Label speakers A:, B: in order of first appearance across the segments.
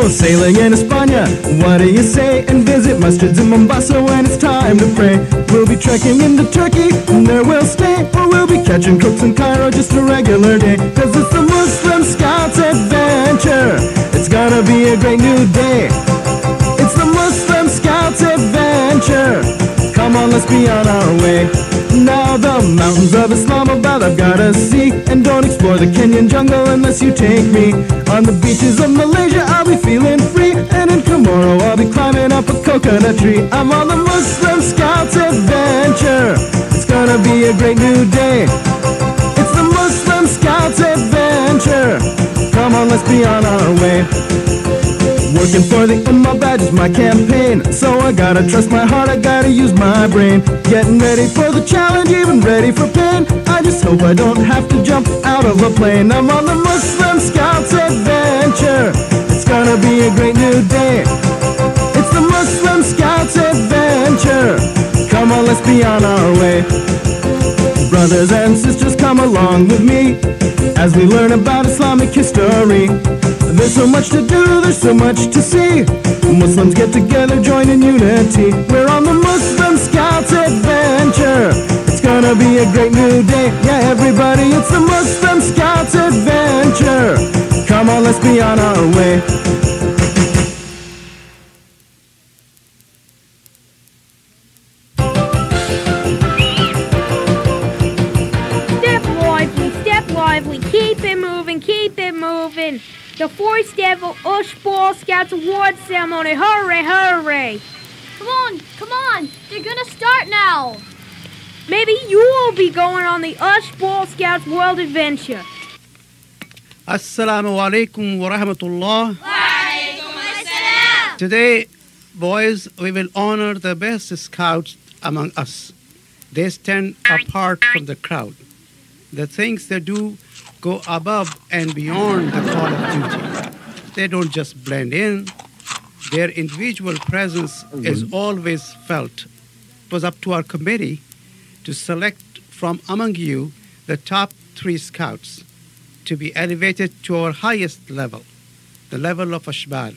A: go sailing in España. What do you say? And visit masjids in Mombasa when it's time to pray. We'll be trekking into Turkey, and there we'll stay. Or we'll be catching crooks in Cairo, just a regular day. Cause it's the Muslim Scouts adventure. It's gonna be a great new day. It's the Muslim Scouts adventure. Come on, let's be on our way. Now the mountains of Islamabad I've gotta see. And don't explore the Kenyan jungle unless you take me. On the beaches of Malaysia I'll be feeling free. And in Komoro I'll be climbing up a coconut tree. I'm on the Muslim Scouts adventure. It's gonna be a great new day. It's the Muslim Scouts adventure. Come on, let's be on our way. Working for the Ummah badge is my campaign. So I gotta trust my heart, I gotta use my brain. Getting ready for the challenge, even ready for pain. I just hope I don't have to jump out of a plane. I'm on the Muslim Scouts adventure. It's gonna be a great new day. It's the Muslim Scouts adventure. Come on, let's be on our way. Brothers and sisters, come along with me as we learn about Islamic history. There's so much to do, there's so much to see. Muslims get together, join in unity. We're on the Muslim Scouts adventure. It's gonna be a great new day. Yeah, everybody, it's the Muslim Scouts adventure. Come on, let's be on our way.
B: Step lively, keep it moving, keep it moving. The fourth step of Ashbal Scouts Award Ceremony. Hooray, hooray.
C: Come on, they're gonna start now.
B: Maybe you will be going on the Ashbal Scouts World Adventure.
D: Assalamu alaikum wa rahmatullah.
C: Wa alaikum assalam.
D: Today, boys, we will honor the best scouts among us. They stand apart from the crowd. The things they do go above and beyond the call of duty. They don't just blend in. Their individual presence is always felt. It was up to our committee to select from among you the top 3 scouts to be elevated to our highest level, the level of Ashbal.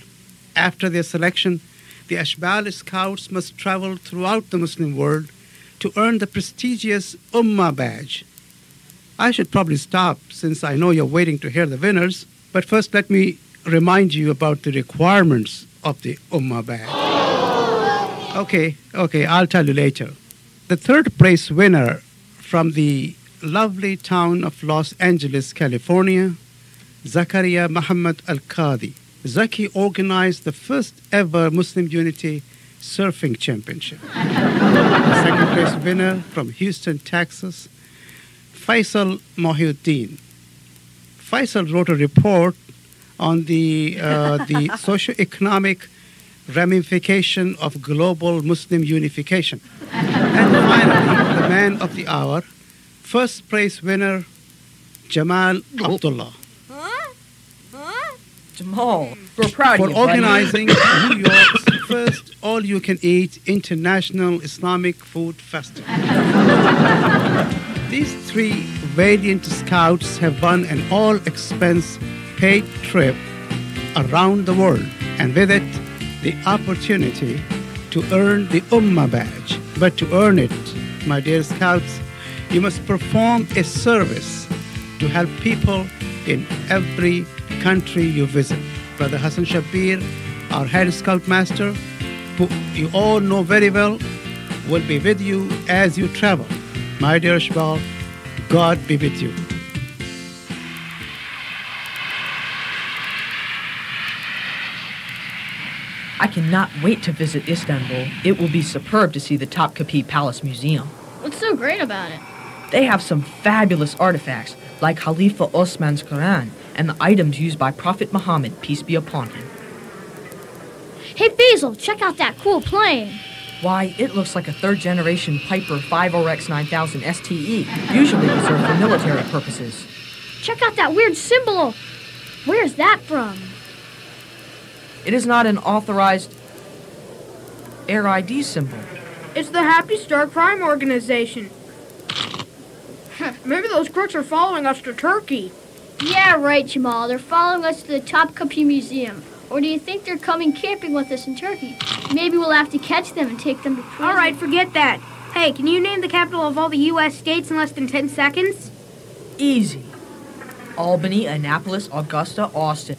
D: After their selection, the Ashbal scouts must travel throughout the Muslim world to earn the prestigious Ummah badge. I should probably stop since I know you're waiting to hear the winners, but first let me remind you about the requirements of the Ummah badge. Okay, I'll tell you later. The 3rd place winner from the lovely town of Los Angeles, California, Zakaria Muhammad Al-Qadi. Zaki organized the first ever Muslim Unity Surfing Championship. The 2nd place winner from Houston, Texas, Faisal Mohiuddin. Faisal wrote a report on the socio-economic ramification of global Muslim unification. And finally, the man of the hour, 1st place winner, Jamal Abdullah.
E: Jamal, we're proud
D: for
E: of you,
D: organizing New York's first all-you-can-eat international Islamic food festival. These 3 valiant scouts have won an all-expense paid trip around the world, and with it, the opportunity to earn the Ummah badge. But to earn it, my dear scouts, you must perform a service to help people in every country you visit. Brother Hassan Shabir, our head scoutmaster, who you all know very well, will be with you as you travel. My dear Ashbal, God be with you.
E: I cannot wait to visit Istanbul. It will be superb to see the Topkapi Palace Museum.
C: What's so great about it?
E: They have some fabulous artifacts, like Khalifa Osman's Quran and the items used by Prophet Muhammad, peace be upon him.
C: Hey, Faisal, check out that cool plane.
E: Why, it looks like a 3rd-generation Piper 50RX 9000 STE, usually reserved for military purposes.
C: Check out that weird symbol. Where's that from?
E: It is not an authorized Air ID symbol.
B: It's the Happy Star Crime Organization. Maybe those crooks are following us to Turkey.
C: Yeah, right, Jamal. They're following us to the Topkapi Museum. Or do you think they're coming camping with us in Turkey? Maybe we'll have to catch them and take them to prison.
B: All right, forget that. Hey, can you name the capital of all the U.S. states in less than 10 seconds?
E: Easy. Albany, Annapolis, Augusta, Austin,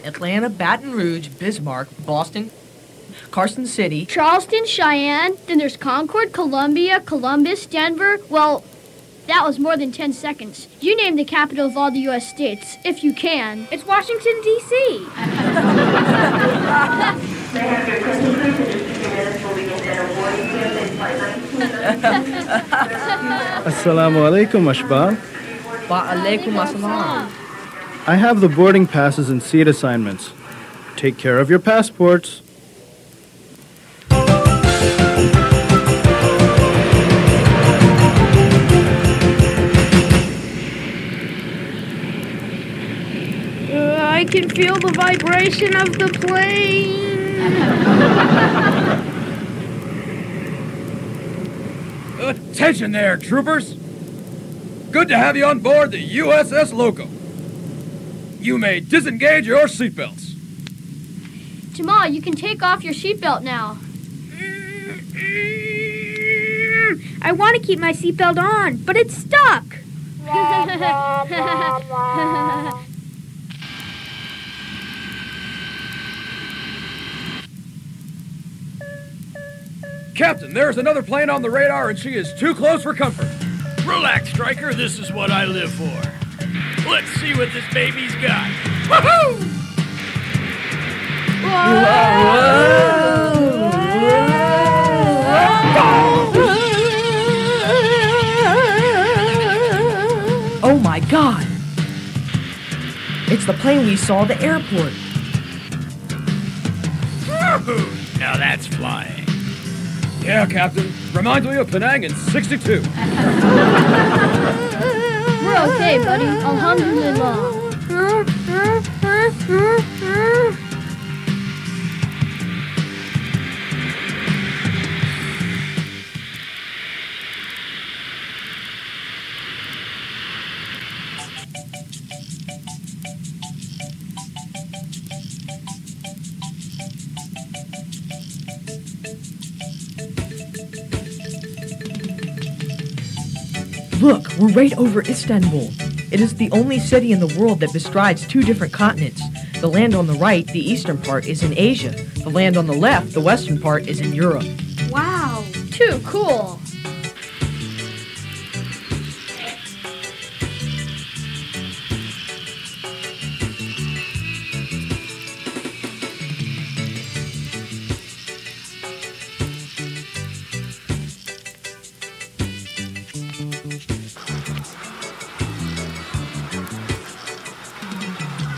E: Atlanta, Baton Rouge, Bismarck, Boston, Carson City,
C: Charleston, Cheyenne, then there's Concord, Columbia, Columbus, Denver. Well, that was more than 10 seconds. You name the capital of all the U.S. states, if you can.
B: It's Washington, D.C.
A: Assalamu alaikum, Ashbal.
E: Wa alaikum assalam.
A: I have the boarding passes and seat assignments. Take care of your passports.
B: I can feel the vibration of the plane.
F: Attention there, troopers. Good to have you on board the USS Loco. You may disengage your seatbelts.
C: Jamal, you can take off your seatbelt now.
B: I want to keep my seatbelt on, but it's stuck.
F: Captain, there's another plane on the radar and she is too close for comfort.
G: Relax, Stryker. This is what I live for. Let's see what this baby's got. Woohoo!
E: Oh my God! It's the plane we saw at the airport.
G: Woohoo! Now that's flying.
F: Yeah, Captain. Reminds me of Penang in '62.
C: We're okay, buddy. Alhamdulillah.
E: Look, we're right over Istanbul. It is the only city in the world that bestrides two different continents. The land on the right, the eastern part, is in Asia. The land on the left, the western part, is in Europe.
B: Wow.
C: Too cool.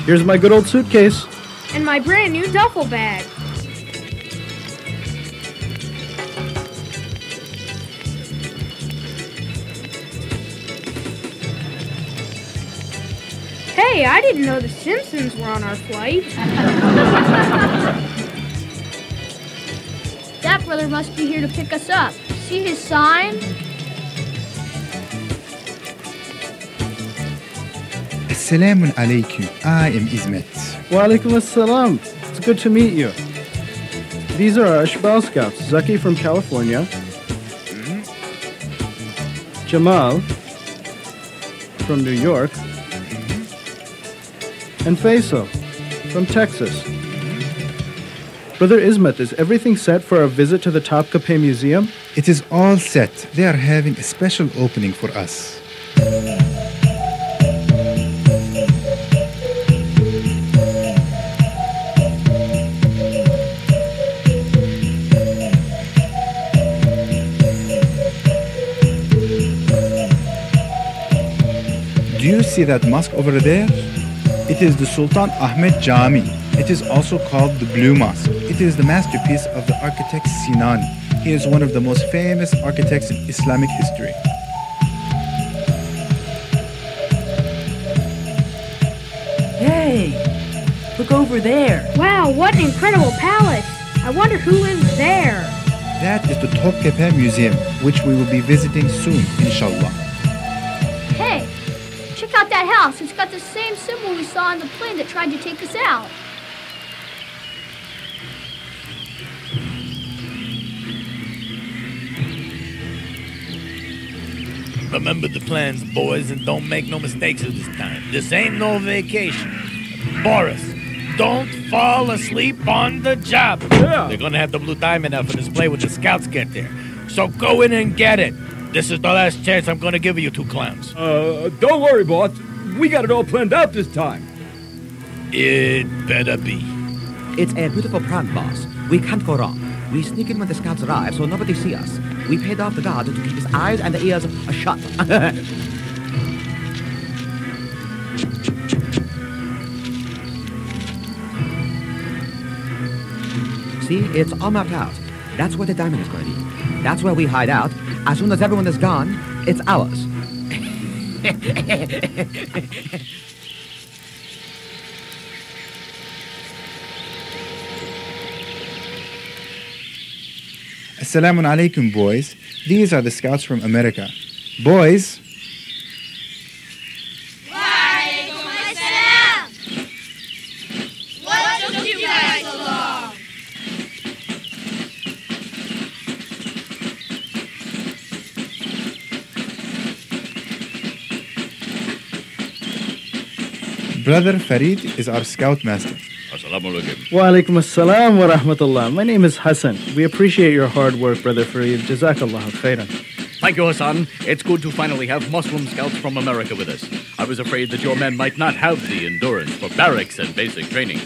A: Here's my good old suitcase.
B: And my brand new duffel bag. Hey, I didn't know the Simpsons were on our flight.
C: That brother must be here to pick us up. See his sign?
H: Assalamu alaikum. I am Ismet.
A: Wa alaikum assalam. It's good to meet you. These are our Ashbal scouts. Zaki from California. Jamal from New York. And Faisal from Texas. Brother Ismet, is everything set for our visit to the Topkapi Museum?
H: It is all set. They are having a special opening for us. Do you see that mosque over there? It is the Sultan Ahmed Jami. It is also called the Blue Mosque. It is the masterpiece of the architect Sinan. He is one of the most famous architects in Islamic history.
E: Hey, look over there.
B: Wow, what an incredible palace. I wonder who lives there.
H: That is the Topkapi Museum, which we will be visiting soon, inshallah.
C: Hey, check out that house. It's got the same symbol we saw on the plane that tried to take us out.
G: Remember the plans, boys, and don't make no mistakes this time. This ain't no vacation. Boris, don't fall asleep on the job.
F: Yeah.
G: They're gonna have the blue diamond out for display when the scouts get there. So go in and get it. This is the last chance I'm gonna give you two clowns.
F: Don't worry, boss. We got it all planned out this time.
G: It better be.
I: It's a beautiful plan, boss. We can't go wrong. We sneak in when the scouts arrive so nobody see us. We paid off the guard to keep his eyes and the ears shut. See, it's all mapped out. That's where the diamond is going to be. That's where we hide out. As soon as everyone is gone, it's ours.
H: Assalamu alaikum, boys. These are the scouts from America. Boys,
J: Walaikum assalam. What took you guys so long?
H: Brother Farid is our scout master.
F: Assalamu alaikum.
A: Wa alaikum assalam wa rahmatullah. My name is Hassan. We appreciate your hard work, Brother Farid. Jazakallah khairan.
K: Thank you, Hassan. It's good to finally have Muslim scouts from America with us. I was afraid that your men might not have the endurance for barracks and basic training.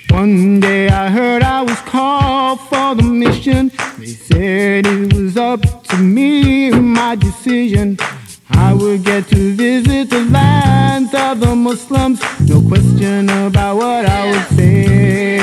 A: One day I heard I was called for the mission. They said it was up to me, my decision. I would get to visit the lands of the Muslims. No question about what I would say.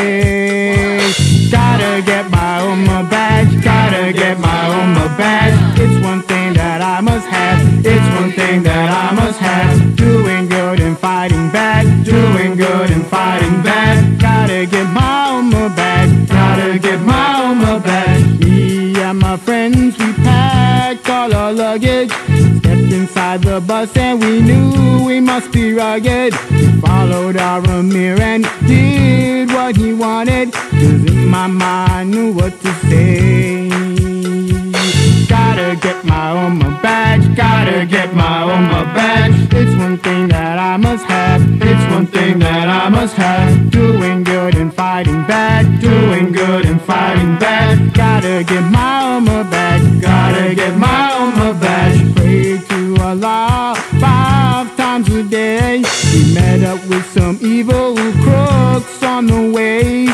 A: Gotta get my Ummah badge. Gotta get my Ummah badge. It's one thing that I must have. It's one thing that I must have. Doing good and fighting bad. Doing good and fighting bad. Gotta get my Ummah badge. Gotta get my Ummah badge. Me and my friends, we packed all our luggage. Stepped inside the bus and we knew we must be rugged. We followed our Amir and did what he wanted. 'Cause in my mind I knew what to say. Gotta get my Ummah badge. Gotta get my Ummah badge. It's one thing that I must have. It's one thing that I must have. Doing good and fighting bad. Doing good and fighting bad. Gotta get my Ummah badge. Gotta get my Ummah badge. Pray to Allah 5 times a day. We met up with some evil crooks on the way.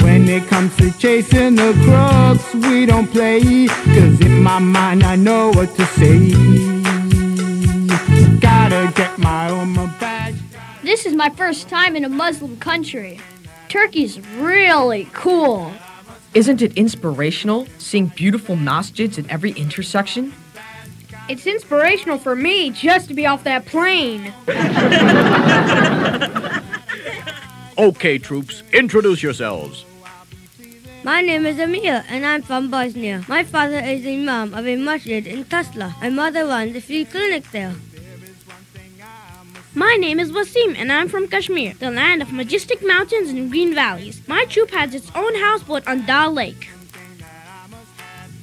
A: When it comes to chasing the crooks, we don't play. 'Cause in my mind I know what to say. Gotta get my Ummah badge.
C: This is my first time in a Muslim country. Turkey's really cool.
E: Isn't it inspirational, seeing beautiful masjids at every intersection?
B: It's inspirational for me just to be off that plane.
K: Okay, troops, introduce yourselves.
J: My name is Amir and I'm from Bosnia. My father is Imam of a masjid in Tasla. My mother runs a free clinic there.
B: My name is Wasim and I'm from Kashmir, the land of majestic mountains and green valleys. My troop has its own houseboat on Dal Lake.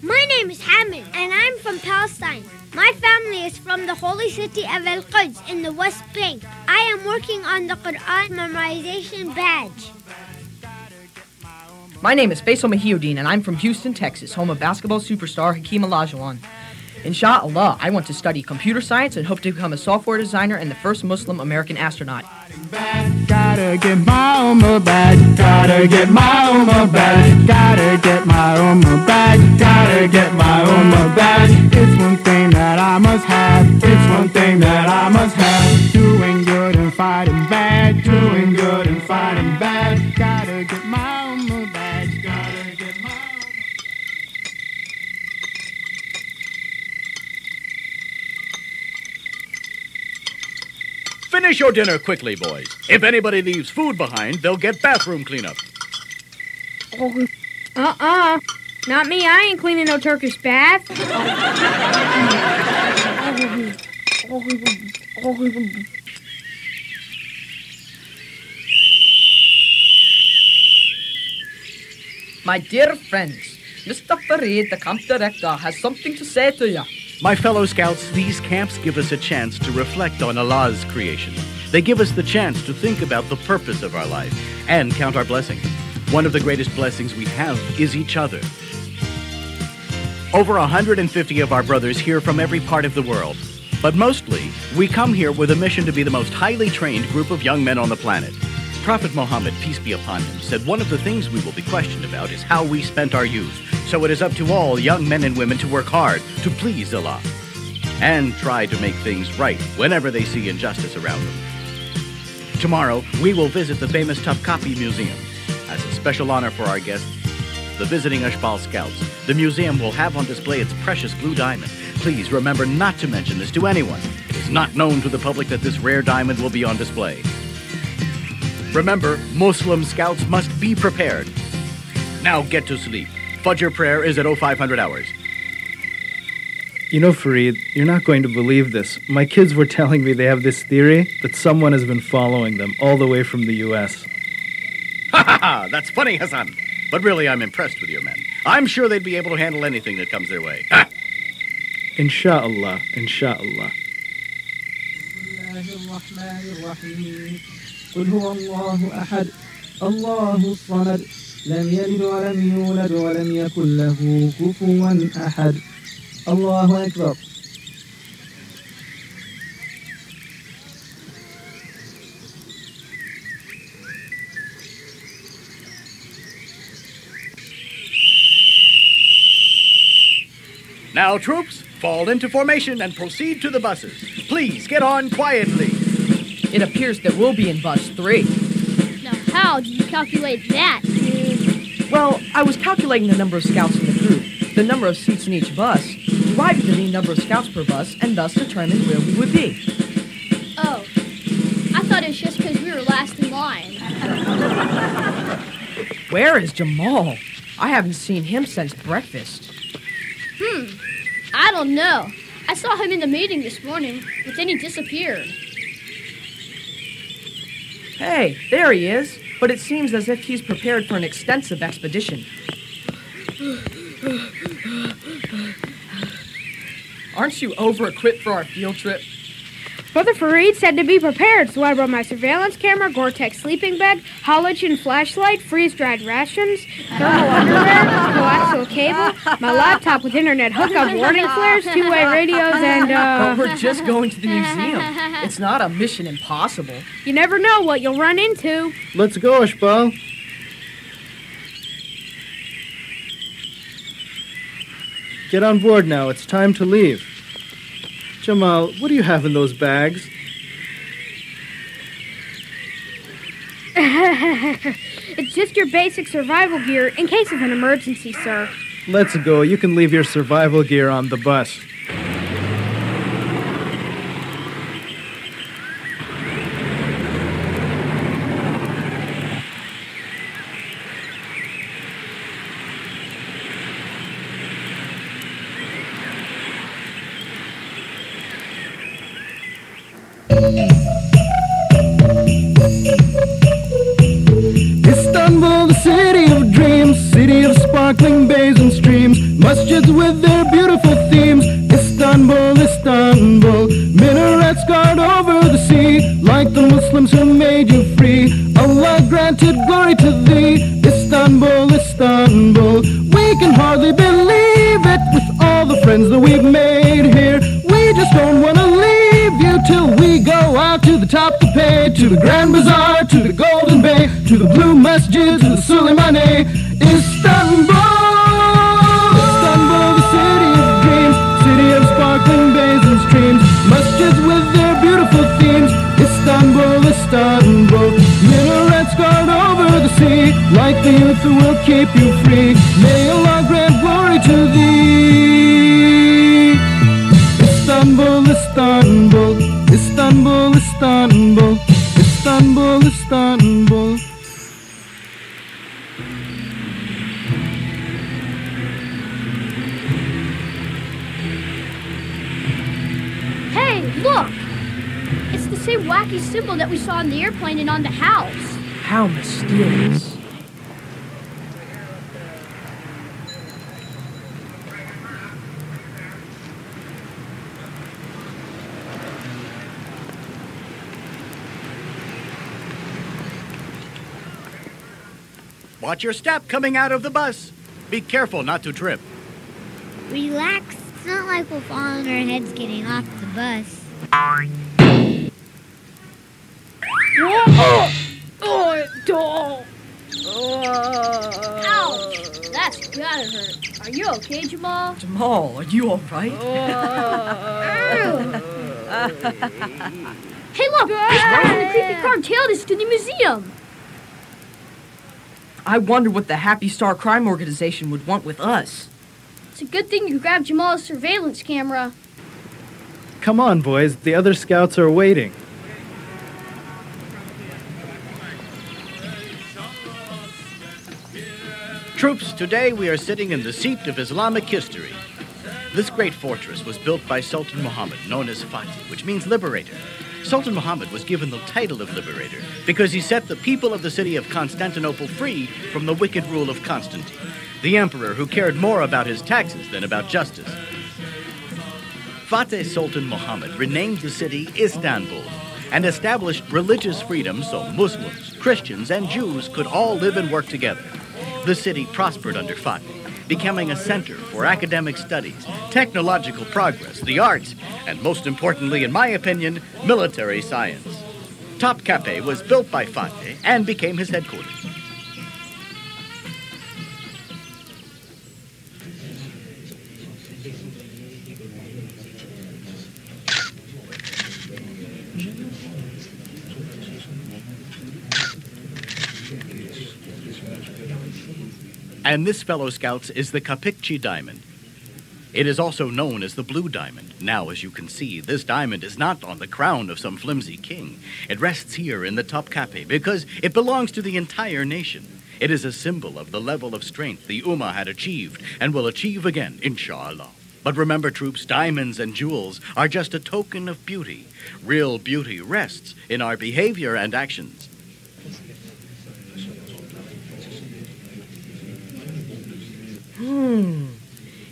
L: My name is Hamid and I'm from Palestine. My family is from the holy city of Al-Quds in the West Bank. I am working on the Quran memorization badge.
E: My name is Faisal and I'm from Houston, Texas, home of basketball superstar Hakeem Olajuwon. Inshallah, I want to study computer science and hope to become a software designer and the first Muslim American astronaut.
A: Gotta get my Ummah badge. Gotta get my Ummah badge. Gotta get my Ummah badge. Gotta get my Ummah badge. It's one thing that I must have. It's one thing that I must have. Doing good and fighting bad. Doing good and fighting bad. Gotta get my Ummah badge. Gotta get my
K: Finish your dinner quickly, boys. If anybody leaves food behind, they'll get bathroom cleanup.
B: Not me, I ain't cleaning no Turkish bath.
E: My dear friends, Mr. Farid, the camp director, has something to say to you.
K: My fellow scouts, these camps give us a chance to reflect on Allah's creation. They give us the chance to think about the purpose of our life and count our blessings. One of the greatest blessings we have is each other. Over 150 of our brothers here from every part of the world. But mostly, we come here with a mission to be the most highly trained group of young men on the planet. Prophet Muhammad, peace be upon him, said one of the things we will be questioned about is how we spent our youth. So it is up to all young men and women to work hard to please Allah and try to make things right whenever they see injustice around them. Tomorrow, we will visit the famous Topkapi Museum. As a special honor for our guests, the visiting Ashbal Scouts, the museum will have on display its precious blue diamond. Please remember not to mention this to anyone. It is not known to the public that this rare diamond will be on display. Remember, Muslim Scouts must be prepared. Now get to sleep. Fajr prayer is at 0500 hours.
A: You know, Farid, you're not going to believe this. My kids were telling me they have this theory that someone has been following them all the way from the U.S.
K: Ha ha ha! That's funny, Hassan. But really, I'm impressed with your men. I'm sure they'd be able to handle anything that comes their way. Ha!
A: Insha'Allah, insha'Allah.
M: قل هو الله أحد الله الصمد لم يلد ولم يولد ولم يكن له كفوا أحد الله أكبر.
K: Now, troops, fall into formation and proceed to the buses. Please get on quietly.
E: It appears that we'll be in bus 3.
C: Now, how do you calculate that, dude?
E: Well, I was calculating the number of scouts in the group, the number of seats in each bus, divided the mean number of scouts per bus, and thus determined where we would be.
C: Oh, I thought it was just because we were last in line.
E: Where is Jamal? I haven't seen him since breakfast.
C: I don't know. I saw him in the meeting this morning, but then he disappeared.
E: Hey, there he is. But it seems as if he's prepared for an extensive expedition. Aren't you over-equipped for our field trip?
B: Brother Farid said to be prepared, so I brought my surveillance camera, Gore-Tex sleeping bag, halogen flashlight, freeze-dried rations, thermal underwear, coaxial cable, my laptop with internet hookup, warning flares, two-way radios, and,
E: But we're just going to the museum. It's not a mission impossible.
B: You never know what you'll run into.
A: Let's go, Ashbal. Get on board now. It's time to leave. Jamal, what do you have in those bags?
B: It's just your basic survival gear in case of an emergency, sir.
A: Let's go. You can leave your survival gear on the bus. Istanbul, the city of dreams, city of sparkling bays and streams, masjids with their beautiful themes. Istanbul, Istanbul, minarets guard over the sea, like the Muslims who made you free. Allah granted glory to thee. Istanbul, Istanbul, we can hardly believe it with all the friends that we've made here. We just don't want to leave you till we go out to the top to pay, to the Grand Bazaar, to the Golden Bay, to the Blue Masjid, to the Suleimani. Istanbul, Istanbul, the city of dreams, city of sparkling bays and streams, masjids with their beautiful themes. Istanbul, Istanbul, minarets guard over the sea, like the youth who will keep you free. May Allah grant glory to thee. Istanbul, Istanbul, Istanbul, Istanbul, Istanbul, Istanbul.
C: Hey, look! It's the same wacky symbol that we saw on the airplane and on the house.
E: How mysterious.
K: Watch your step coming out of the bus. Be careful not to trip.
L: Relax. It's not like we'll fall on our heads getting off the bus.
C: Ouch! That's gotta hurt. Are you okay, Jamal?
E: Jamal, are you all right?
C: Hey, look! This guy's in the creepy car tailed us to the museum.
E: I wonder what the Happy Star Crime Organization would want with us.
C: It's a good thing you grabbed Jamal's surveillance camera.
A: Come on, boys. The other scouts are waiting.
K: Troops, today we are sitting in the seat of Islamic history. This great fortress was built by Sultan Muhammad, known as Fatih, which means liberator. Sultan Muhammad was given the title of liberator because he set the people of the city of Constantinople free from the wicked rule of Constantine, the emperor who cared more about his taxes than about justice. Fatih Sultan Muhammad renamed the city Istanbul and established religious freedom so Muslims, Christians, and Jews could all live and work together. The city prospered under Fatih, becoming a center for academic studies, technological progress, the arts, and most importantly, in my opinion, military science. Topkapi was built by Fatih and became his headquarters. And this, fellow scouts, is the Kapikchi diamond. It is also known as the blue diamond. Now, as you can see, this diamond is not on the crown of some flimsy king. It rests here in the Topkapi because it belongs to the entire nation. It is a symbol of the level of strength the Ummah had achieved and will achieve again, inshallah. But remember, troops, diamonds and jewels are just a token of beauty. Real beauty rests in our behavior and actions.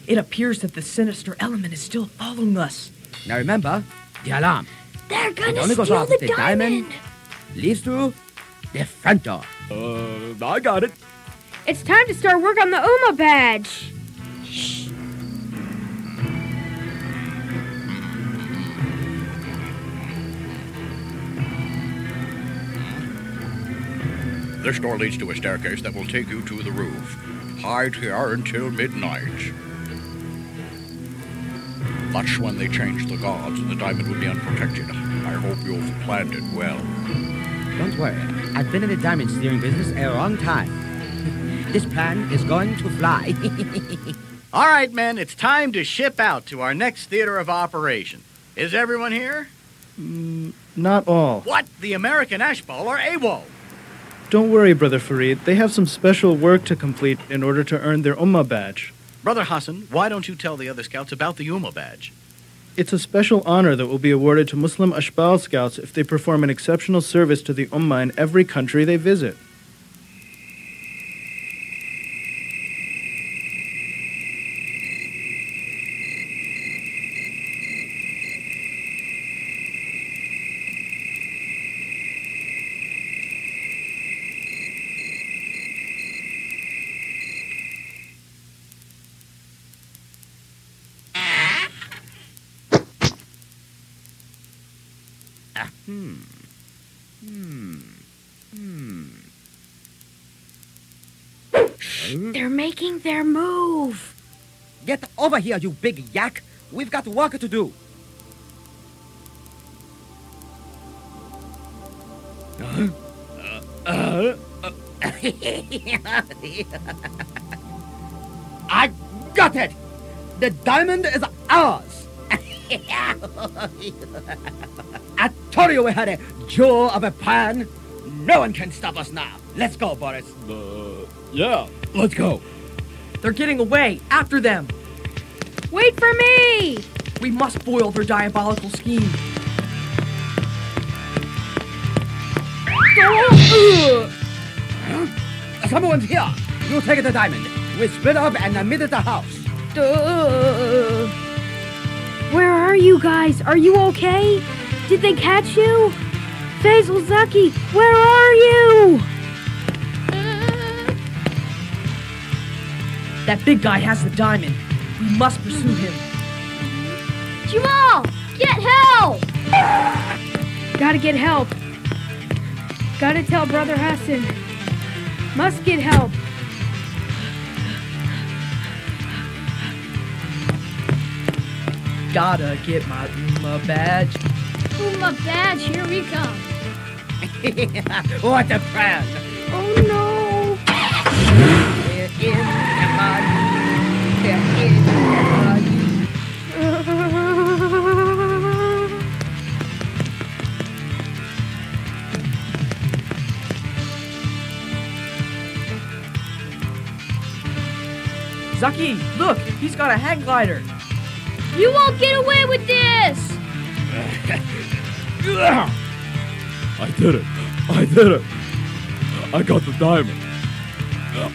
E: It appears that the sinister element is still following us.
I: Now remember, the alarm.
C: They're
I: It
C: gonna
I: only goes
C: steal
I: off
C: the
I: if the diamond
C: diamond.
I: leads through the front door.
F: I got it.
B: It's time to start work on the Ummah badge.
N: This door leads to a staircase that will take you to the roof. Hide here until midnight. That's when they change the guards and the diamond will be unprotected. I hope you've planned it well.
I: Don't worry, I've been in the diamond steering business a long time. This plan is going to fly.
K: All right, men, it's time to ship out to our next theater of operation. Is everyone here?
A: Not all.
K: What? The American Ashbal or AWOL?
A: Don't worry, Brother Fareed. They have some special work to complete in order to earn their Ummah badge.
K: Brother Hassan, why don't you tell the other scouts about the Ummah badge?
A: It's a special honor that will be awarded to Muslim Ashbal scouts if they perform an exceptional service to the Ummah in every country they visit.
B: They're making their move.
I: Get over here, you big yak. We've got work to do. I got it! The diamond is ours! I told you we had a jewel of a plan. No one can stop us now. Let's go, Boris.
F: Yeah, let's go.
E: They're getting away. After them.
B: Wait for me!
E: We must foil their diabolical scheme.
I: Someone's here. You take the diamond. We split up and meet at the house.
B: Where are you guys? Are you okay? Did they catch you? Faisal, Zaki, where are you?
E: That big guy has the diamond. We must pursue him.
C: Jamal, get help!
B: Gotta get help. Gotta tell Brother Hassan. Must get help.
E: Gotta get my Uma badge.
C: Uma badge, here we come.
I: What a prank!
B: Oh no!
I: We're in the mud. We're in the mud.
E: Zaki, look, he's got a hang glider.
C: You won't get away with this!
F: I did it. I did it. I got the diamond.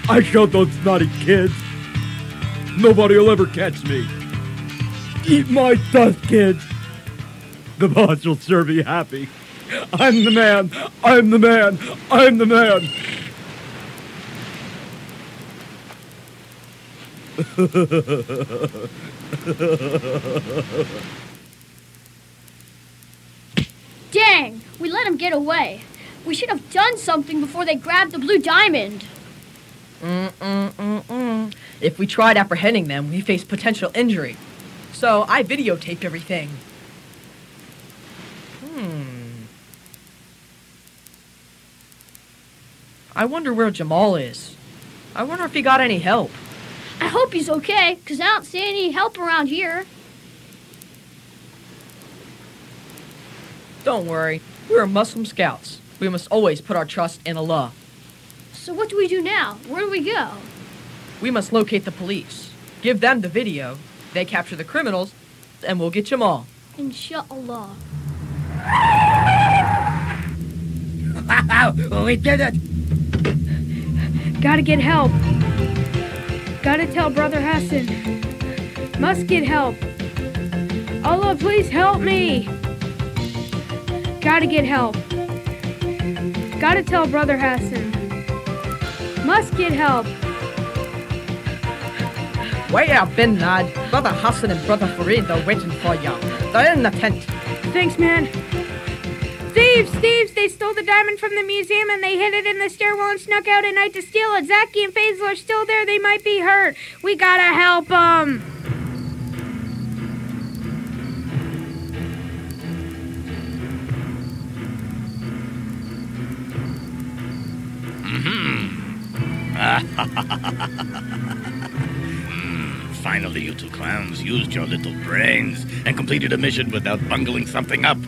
F: I showed those naughty kids. Nobody will ever catch me. Eat my dust, kids. The boss will sure be happy. I'm the man. I'm the man. I'm the man.
C: Dang, we let him get away. We should have done something before they grabbed the blue diamond.
E: If we tried apprehending them, we faced potential injury. So I videotaped everything. I wonder where Jamal is. I wonder if he got any help.
C: I hope he's okay, because I don't see any help around here.
E: Don't worry, we're Muslim scouts. We must always put our trust in Allah.
C: So what do we do now? Where do we go?
E: We must locate the police. Give them the video. They capture the criminals, and we'll get Jamal.
C: Inshallah.
I: We did it!
B: Gotta get help. Gotta tell Brother Hassan. Must get help. Allah, please help me. Gotta get help. Gotta tell Brother Hassan. Must get help.
E: Way out, Ben lad. Brother Hassan and Brother Farid are waiting for you. They're in the tent.
B: Thanks, man. Thieves! Thieves! They stole the diamond from the museum and they hid it in the stairwell and snuck out at night to steal it. Zaki and Faisal are still there. They might be hurt. We gotta help them.
G: Finally, you two clowns used your little brains and completed a mission without bungling something up.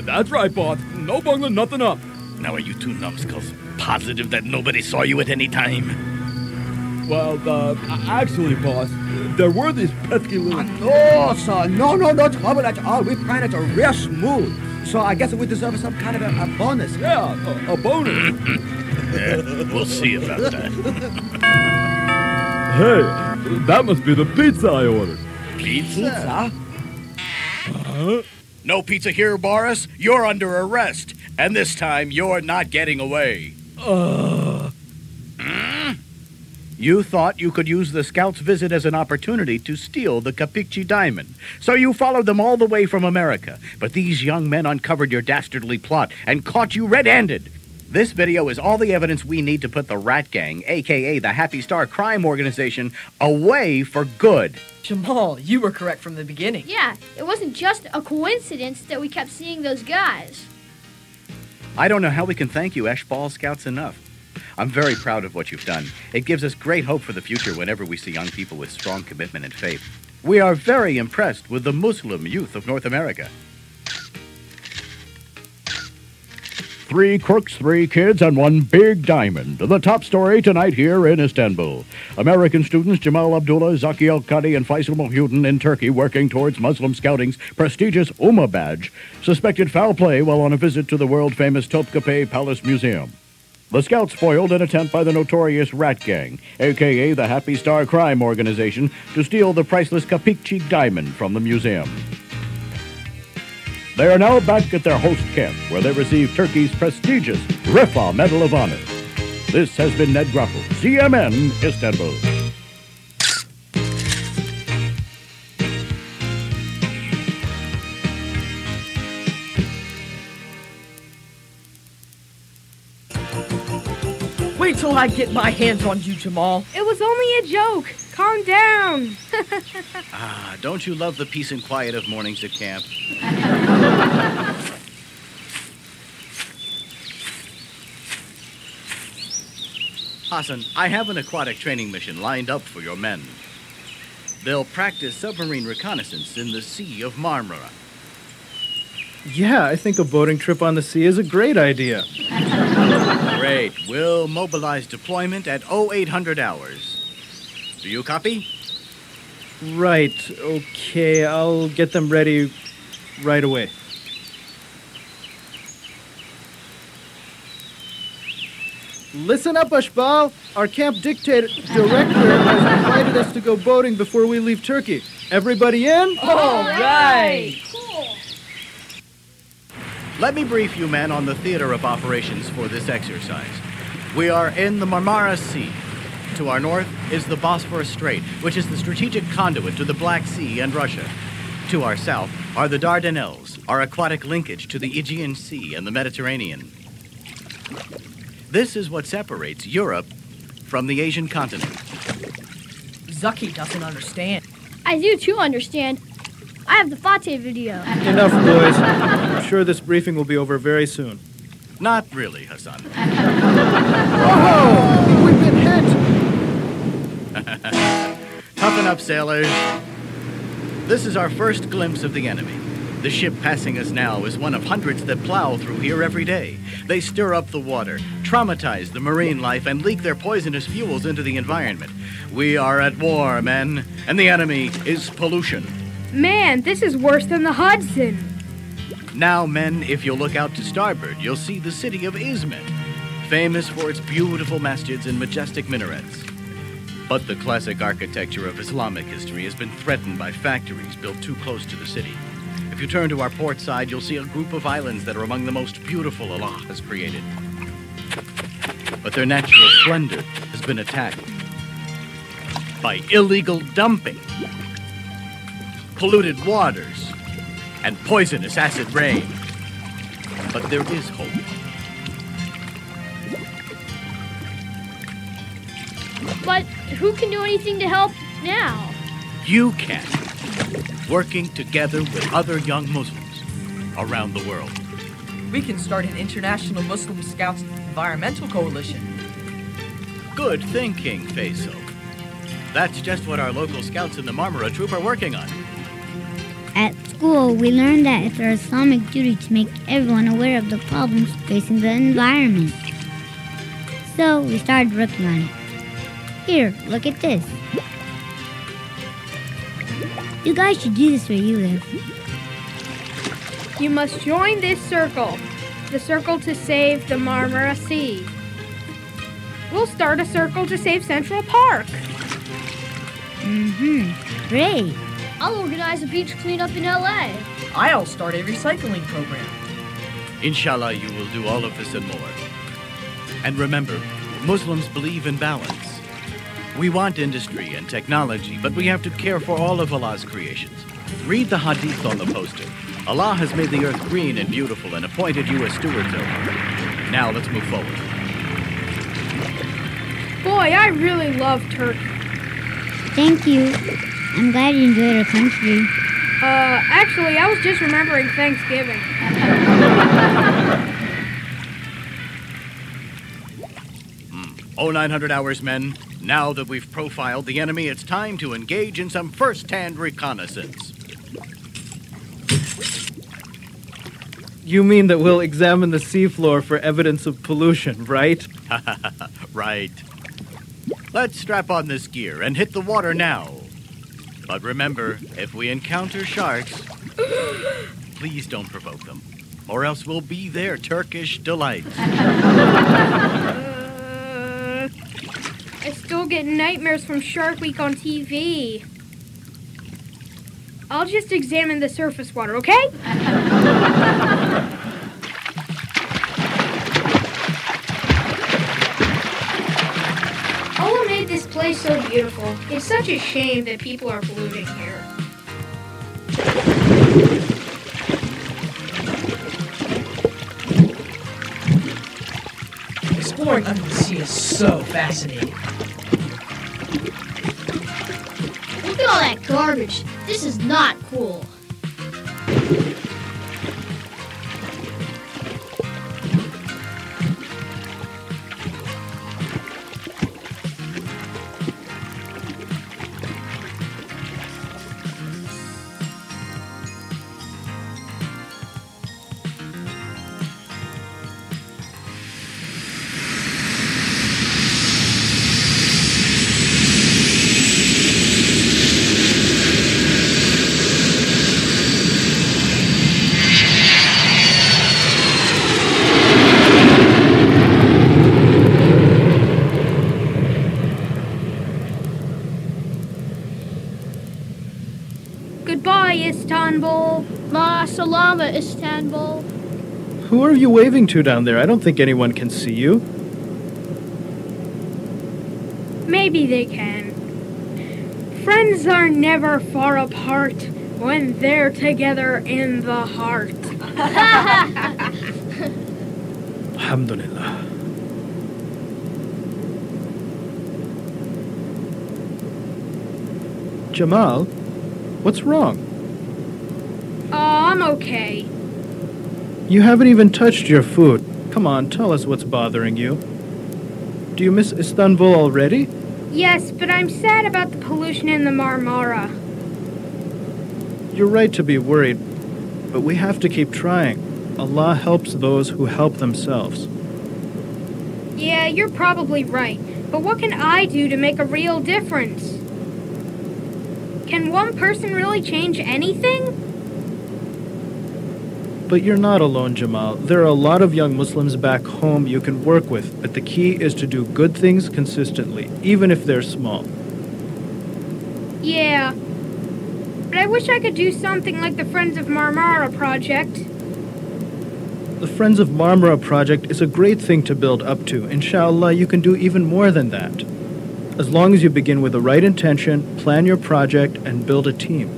F: That's right, boss. No bungling nothing up.
G: Now, are you two numbskulls positive that nobody saw you at any time?
F: Well, actually, boss, there were these pesky little...
I: No, sir. No trouble at all. We planned it real smooth. So I guess we deserve some kind of a bonus.
F: Yeah, a bonus.
G: Yeah, we'll see about that.
F: Hey, that must be the pizza I ordered.
G: Pizza? No pizza here, Boris. You're under arrest. And this time, you're not getting away. You thought you could use the scouts' visit as an opportunity to steal the Kapikchi diamond. So you followed them all the way from America. But these young men uncovered your dastardly plot and caught you red-handed. This video is all the evidence we need to put the Rat Gang, a.k.a. the Happy Star Crime Organization, away for good.
E: Jamal, you were correct from the beginning.
C: Yeah, it wasn't just a coincidence that we kept seeing those guys.
K: I don't know how we can thank you, Ashbal Scouts, enough. I'm very proud of what you've done. It gives us great hope for the future whenever we see young people with strong commitment and faith. We are very impressed with the Muslim youth of North America.
N: 3 crooks, 3 kids, and 1 big diamond. The top story tonight here in Istanbul. American students Jamal Abdullah, Zaki Al-Qadi, and Faisal Mohudin in Turkey working towards Muslim Scouting's prestigious Uma badge, suspected foul play while on a visit to the world-famous Topkapi Palace Museum. The Scouts foiled an attempt by the notorious Rat Gang, a.k.a. the Happy Star Crime Organization, to steal the priceless Kapikchi diamond from the museum. They are now back at their host camp, where they receive Turkey's prestigious Rifa Medal of Honor. This has been Ned Gruffle, CMN, Istanbul.
E: till I get my hands on you, Jamal.
B: It was only a joke. Calm down.
K: Ah, don't you love the peace and quiet of mornings at camp? Hassan, I have an aquatic training mission lined up for your men. They'll practice submarine reconnaissance in the Sea of Marmara.
A: Yeah, I think a boating trip on the sea is a great idea.
K: Great. We'll mobilize deployment at 0800 hours. Do you copy?
A: Right, okay, I'll get them ready right away. Listen up, Ashbal. Our camp director has invited us to go boating before we leave Turkey. Everybody in?
E: All right.
K: Let me brief you men on the theater of operations for this exercise. We are in the Marmara Sea. To our north is the Bosphorus Strait, which is the strategic conduit to the Black Sea and Russia. To our south are the Dardanelles, our aquatic linkage to the Aegean Sea and the Mediterranean. This is what separates Europe from the Asian continent.
E: Zaki doesn't understand.
C: I do too understand. I have the Fateh video.
A: Enough, boys. I'm sure this briefing will be over very soon.
K: Not really, Hassan.
A: Whoa! We've been hit!
K: Toughen up, sailors. This is our first glimpse of the enemy. The ship passing us now is one of hundreds that plow through here every day. They stir up the water, traumatize the marine life, and leak their poisonous fuels into the environment. We are at war, men, and the enemy is pollution.
B: Man, this is worse than the Hudson.
K: Now, men, if you look out to starboard, you'll see the city of Izmit, famous for its beautiful masjids and majestic minarets. But the classic architecture of Islamic history has been threatened by factories built too close to the city. If you turn to our port side, you'll see a group of islands that are among the most beautiful Allah has created. But their natural splendor has been attacked by illegal dumping, polluted waters, and poisonous acid rain. But there is hope.
C: But who can do anything to help now?
K: You can, working together with other young Muslims around the world.
E: We can start an international Muslim Scouts environmental coalition.
K: Good thinking, Faisal. That's just what our local scouts in the Marmara troop are working on.
L: At school, we learned that it's our Islamic duty to make everyone aware of the problems facing the environment. So we started working on it. Here, look at this. You guys should do this where you live.
B: You must join this circle, the circle to save the Marmara Sea. We'll start a circle to save Central Park.
L: Great.
C: I'll organize a beach cleanup in LA.
E: I'll start a recycling program.
K: Inshallah, you will do all of this and more. And remember, Muslims believe in balance. We want industry and technology, but we have to care for all of Allah's creations. Read the hadith on the poster. Allah has made the earth green and beautiful and appointed you as stewards over it. Now let's move forward.
B: Boy, I really love Turkey.
L: Thank you. I'm glad you enjoyed our country.
B: Actually, I was just remembering Thanksgiving.
K: 0900 hours, men. Now that we've profiled the enemy, it's time to engage in some first-hand reconnaissance.
A: You mean that we'll examine the seafloor for evidence of pollution, right?
K: Right. Let's strap on this gear and hit the water now. But remember, if we encounter sharks, please don't provoke them, or else we'll be their Turkish delight.
B: I still get nightmares from Shark Week on TV. I'll just examine the surface water, okay? Allah made this place so beautiful. It's such a shame that people are polluting here.
E: Exploring under the sea is so fascinating.
C: Look at all that garbage. This is not cool.
B: Goodbye, Istanbul.
C: Ma salama, Istanbul.
A: Who are you waving to down there? I don't think anyone can see you.
B: Maybe they can. Friends are never far apart when they're together in the heart.
A: Alhamdulillah. Jamal, what's wrong?
B: Oh, I'm okay.
A: You haven't even touched your food. Come on, tell us what's bothering you. Do you miss Istanbul already?
B: Yes, but I'm sad about the pollution in the Marmara.
A: You're right to be worried, but we have to keep trying. Allah helps those who help themselves.
B: Yeah, you're probably right. But what can I do to make a real difference? Can one person really change anything?
A: But you're not alone, Jamal. There are a lot of young Muslims back home you can work with, but the key is to do good things consistently, even if they're small.
B: Yeah. But I wish I could do something like the Friends of Marmara project.
A: The Friends of Marmara project is a great thing to build up to. Inshallah, you can do even more than that. As long as you begin with the right intention, plan your project, and build a team.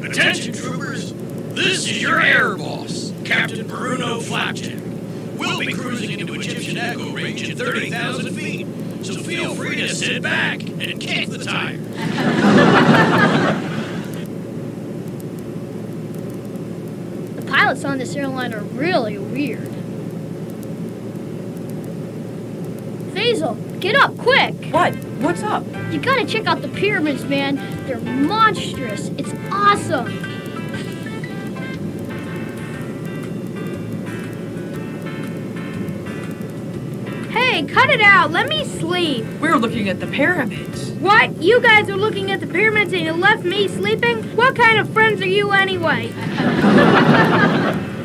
O: Attention, troopers! This is your air boss, Captain Bruno Flapjack. We'll be cruising into Egyptian Echo Range at 30,000 feet, so feel free to sit back and kick the tire.
C: The pilots on this airline are really weird. Faisal, get up, quick!
E: What? What's up?
C: You gotta check out the pyramids, man. They're monstrous. It's awesome.
B: Hey, cut it out. Let me sleep.
E: We're looking at the pyramids.
B: What? You guys are looking at the pyramids and you left me sleeping? What kind of friends are you anyway?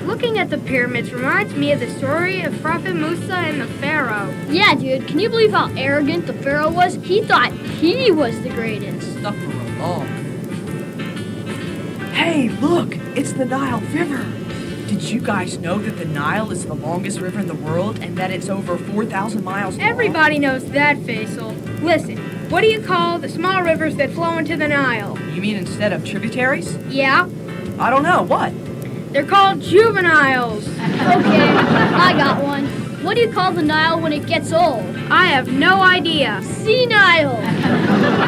B: Looking at the pyramids reminds me of the story of Prophet Musa and the Pharaoh.
C: Yeah, dude, can you believe how arrogant the Pharaoh was? He thought he was the greatest.
E: Astaghfirullah. Hey, look! It's the Nile River. Did you guys know that the Nile is the longest river in the world and that it's over 4,000 miles long?
B: Everybody knows that, Faisal. Listen, what do you call the small rivers that flow into the Nile?
E: You mean instead of tributaries?
B: Yeah.
E: I don't know. What?
B: They're called juveniles.
C: Okay, I got one. What do you call the Nile when it gets old?
B: I have no idea.
C: Senile.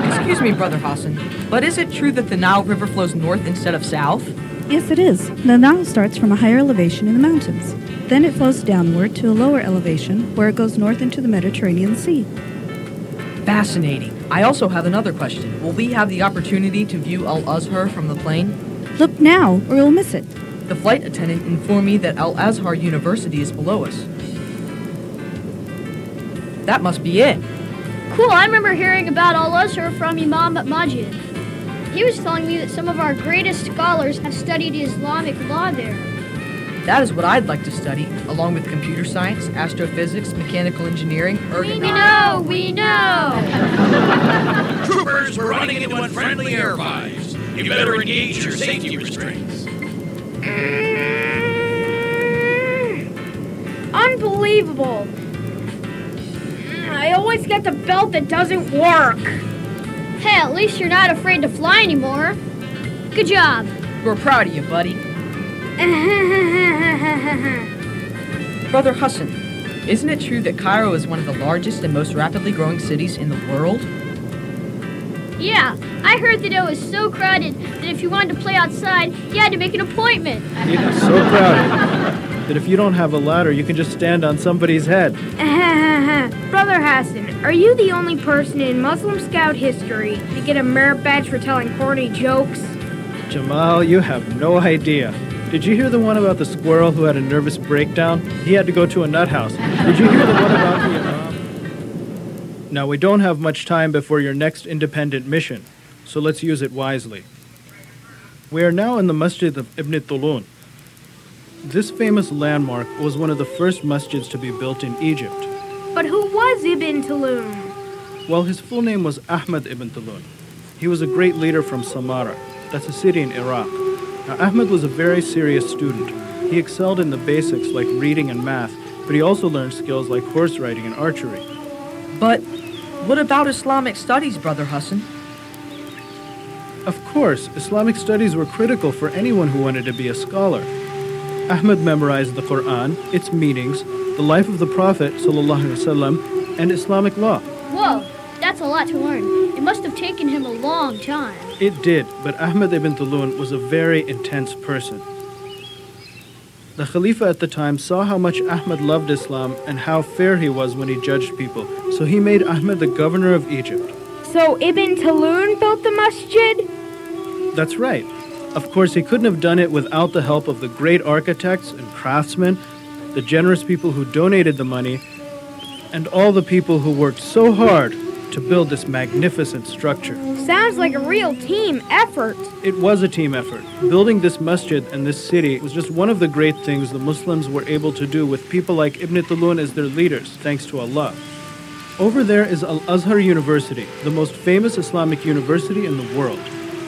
E: Excuse me, Brother Hassan, but is it true that the Nile River flows north instead of south?
P: Yes, it is. The Nile starts from a higher elevation in the mountains. Then it flows downward to a lower elevation where it goes north into the Mediterranean Sea.
E: Fascinating. I also have another question. Will we have the opportunity to view Al-Azhar from the plane?
P: Look now, or you'll miss it.
E: The flight attendant informed me that Al-Azhar University is below us. That must be it.
C: Cool, I remember hearing about Al-Azhar from Imam Majid. He was telling me that some of our greatest scholars have studied Islamic law there.
E: That is what I'd like to study, along with computer science, astrophysics, mechanical engineering,
C: ergonomics. We know!
O: Troopers, we're running into unfriendly air vibes. You better engage your safety restraints.
B: Unbelievable. I always get the belt that doesn't work.
C: Hey, at least you're not afraid to fly anymore. Good job.
E: We're proud of you, buddy. Brother Hassan, Isn't it true that Cairo is one of the largest and most rapidly growing cities in the world?
C: Yeah, I heard that it was so crowded that if you wanted to play outside, you had to make an appointment.
Q: It is so crowded that if you don't have a ladder, you can just stand on somebody's head.
B: Brother Hassan, are you the only person in Muslim Scout history to get a merit badge for telling corny jokes?
Q: Jamal, you have no idea. Did you hear the one about the squirrel who had a nervous breakdown? He had to go to a nut house. Did you hear the one about the... Now, we don't have much time before your next independent mission, so let's use it wisely. We are now in the Masjid of Ibn Tulun. This famous landmark was one of the first masjids to be built in Egypt.
B: But who was Ibn Tulun?
Q: Well, his full name was Ahmad ibn Tulun. He was a great leader from Samarra. That's a city in Iraq. Now, Ahmad was a very serious student. He excelled in the basics like reading and math, but he also learned skills like horse riding and archery.
E: But what about Islamic studies, Brother Hassan?
Q: Of course, Islamic studies were critical for anyone who wanted to be a scholar. Ahmad memorized the Quran, its meanings, the life of the Prophet ﷺ, and Islamic law.
C: Whoa, that's a lot to learn. It must have taken him a long time.
Q: It did, but Ahmad ibn Tulun was a very intense person. The Khalifa at the time saw how much Ahmad loved Islam and how fair he was when he judged people, so he made Ahmad the governor of Egypt.
B: So Ibn Tulun built the masjid?
Q: That's right. Of course, he couldn't have done it without the help of the great architects and craftsmen, the generous people who donated the money, and all the people who worked so hard to build this magnificent structure.
B: Sounds like a real team effort.
Q: It was a team effort. Building this masjid and this city was just one of the great things the Muslims were able to do with people like Ibn Tulun as their leaders, thanks to Allah. Over there is Al-Azhar University, the most famous Islamic university in the world.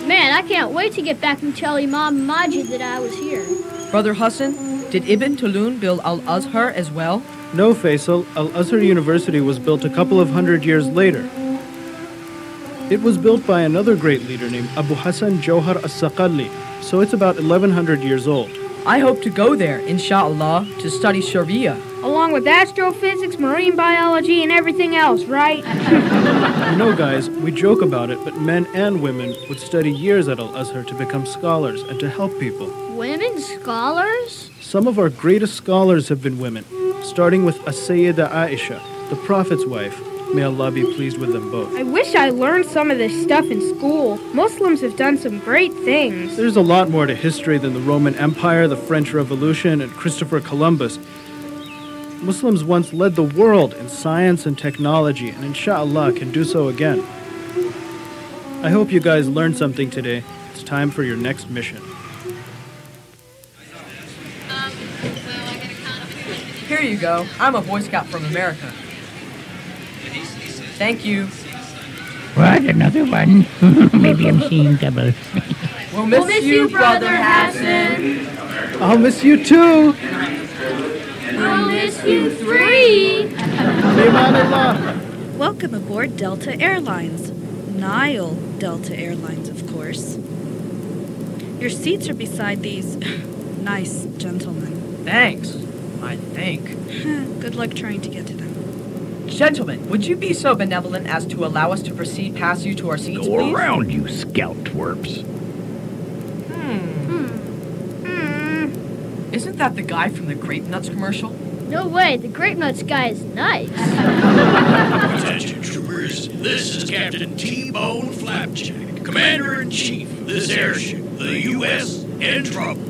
C: Man, I can't wait to get back and tell Imam Majid that I was here.
E: Brother Hassan, did Ibn Tulun build Al-Azhar as well?
Q: No, Faisal. Al-Azhar University was built a couple of hundred years later. It was built by another great leader named Abu Hassan Jawhar as-Saqali, so it's about 1100 years old.
E: I hope to go there, inshallah, to study Sharia.
B: Along with astrophysics, marine biology, and everything else, right?
Q: You know, guys, we joke about it, but men and women would study years at Al-Azhar to become scholars and to help people.
C: Women scholars?
Q: Some of our greatest scholars have been women, starting with As-Sayyida Aisha, the Prophet's wife. May Allah be pleased with them both.
B: I wish I learned some of this stuff in school. Muslims have done some great things.
Q: There's a lot more to history than the Roman Empire, the French Revolution, and Christopher Columbus. Muslims once led the world in science and technology, and inshallah can do so again. I hope you guys learned something today. It's time for your next mission.
E: Here you go. I'm a Boy Scout from America. Thank you.
R: What, another one? Maybe I'm seeing double.
E: We'll miss you, Brother Hassan.
Q: I'll miss you too.
C: We'll miss you three.
P: Welcome aboard Delta Airlines. Nile Delta Airlines, of course. Your seats are beside these nice gentlemen.
E: Thanks, I think.
P: Good luck trying to get to them.
E: Gentlemen, would you be so benevolent as to allow us to proceed past you to our seats,
R: Go
E: please?
R: around, you scout twerps.
E: Isn't that the guy from the Grape Nuts commercial?
C: No way, the Grape Nuts guy is nice.
O: Attention, troopers. This is Captain T-Bone Flapjack, Commander-in-Chief of this airship, the U.S. in trouble.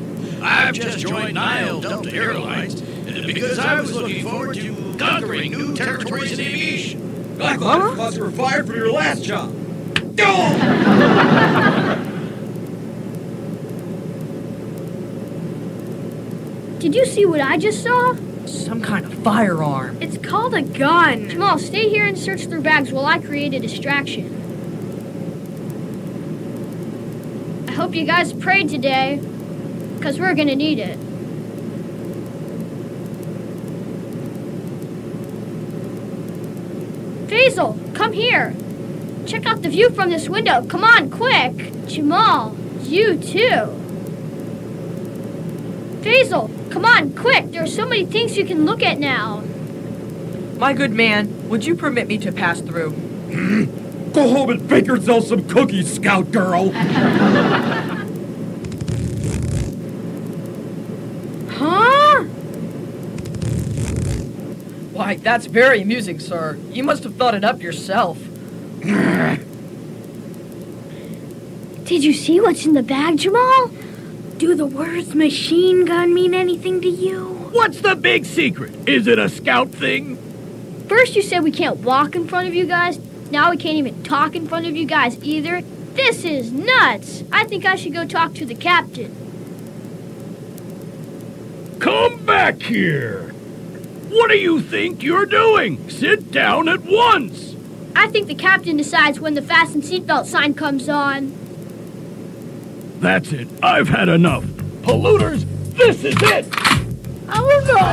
O: I've just joined Nile Delta Airlines, and because I was looking forward to conquering new territories in aviation.
S: I thought you were fired for your last job.
C: Did you see what I just saw?
E: Some kind of firearm.
B: It's called a gun.
C: Jamal, stay here and search through bags while I create a distraction. I hope you guys prayed today, because we're gonna need it. Faisal, come here. Check out the view from this window. Come on, quick. Jamal, you too. Faisal, come on, quick. There are so many things you can look at now.
E: My good man, would you permit me to pass through?
F: Go home and bake yourself some cookies, Scout girl.
B: Huh?
E: Why, that's very amusing, sir. You must have thought it up yourself.
C: Did you see what's in the bag, Jamal?
B: Do the words machine gun mean anything to you?
N: What's the big secret? Is it a scout thing?
C: First you said we can't walk in front of you guys. Now we can't even talk in front of you guys either. This is nuts. I think I should go talk to the captain.
N: Come back here. What do you think you're doing? Sit down at once.
C: I think the captain decides when the fasten seatbelt sign comes on.
N: That's it. I've had enough. Polluters, this is it.
C: Oh no!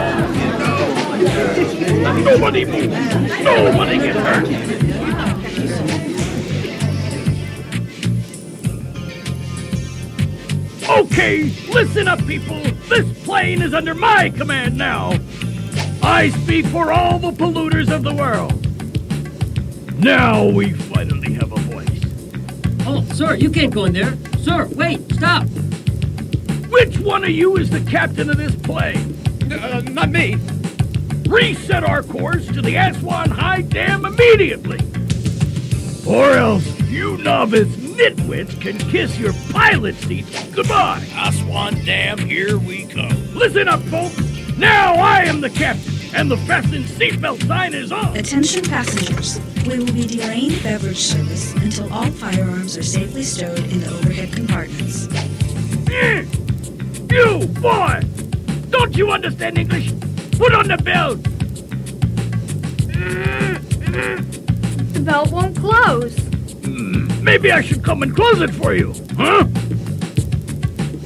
N: Nobody move. Nobody get hurt. Okay, listen up, people. This plane is under my command now. I speak for all the polluters of the world. Now we finally have a voice.
T: Oh, sir, you can't go in there. Sir, wait, stop.
N: Which one of you is the captain of this plane?
F: Not me.
N: Reset our course to the Aswan High Dam immediately. Or else you novice nitwits can kiss your pilot seat goodbye.
O: Aswan Dam, here we come.
N: Listen up, folks. Now I am the captain, and the fasten seatbelt sign is on.
U: Attention passengers. We will be delaying beverage service until all firearms are safely stowed in the overhead compartments.
N: You, boy! Don't you understand English? Put on the belt!
B: The belt won't close.
N: Maybe I should come and close it for you, huh?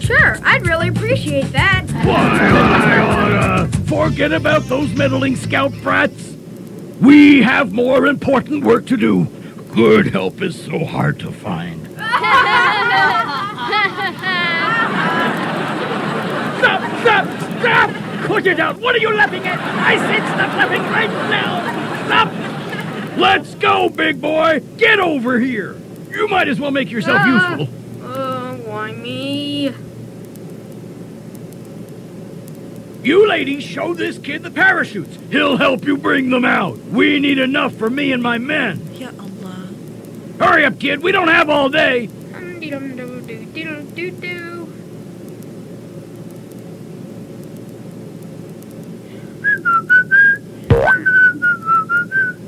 B: Sure, I'd really appreciate that.
N: Why, I oughta forget about those meddling scout brats. We have more important work to do. Good help is so hard to find. Stop! Put it out! What are you laughing at? I said stop laughing right now! Stop! Let's go, big boy! Get over here! You might as well make yourself useful.
B: Why me?
N: You ladies show this kid the parachutes. He'll help you bring them out. We need enough for me and my men.
P: Ya Allah.
N: Hurry up, kid. We don't have all day.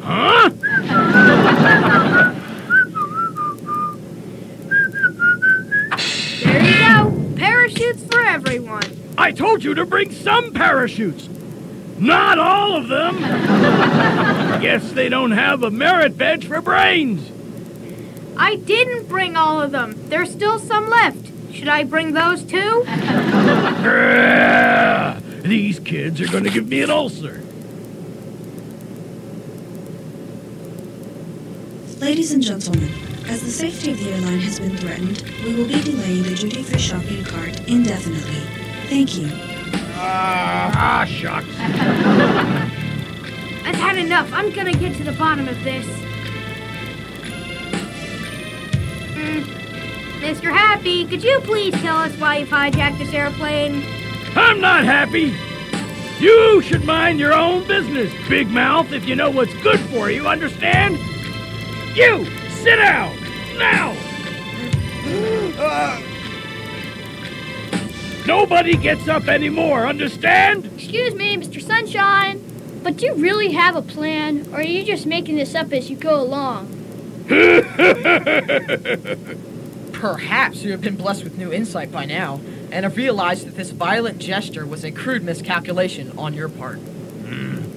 N: Huh?
B: There you go. Parachutes for everyone.
N: I told you to bring some parachutes. Not all of them. Guess they don't have a merit badge for brains.
B: I didn't bring all of them. There's still some left. Should I bring those too?
N: These kids are going to give me an ulcer.
U: Ladies and gentlemen, as the safety of the airline has been threatened, we will be delaying the duty-free shopping cart indefinitely. Thank you.
N: Shucks.
B: I've had enough. I'm gonna get to the bottom of this. Mr. Happy, could you please tell us why you've hijacked this airplane?
N: I'm not happy. You should mind your own business, big mouth, if you know what's good for you, understand? You, sit down, now! Nobody gets up anymore, understand?
C: Excuse me, Mr. Sunshine, but do you really have a plan, or are you just making this up as you go along?
E: Perhaps you have been blessed with new insight by now, and have realized that this violent gesture was a crude miscalculation on your part.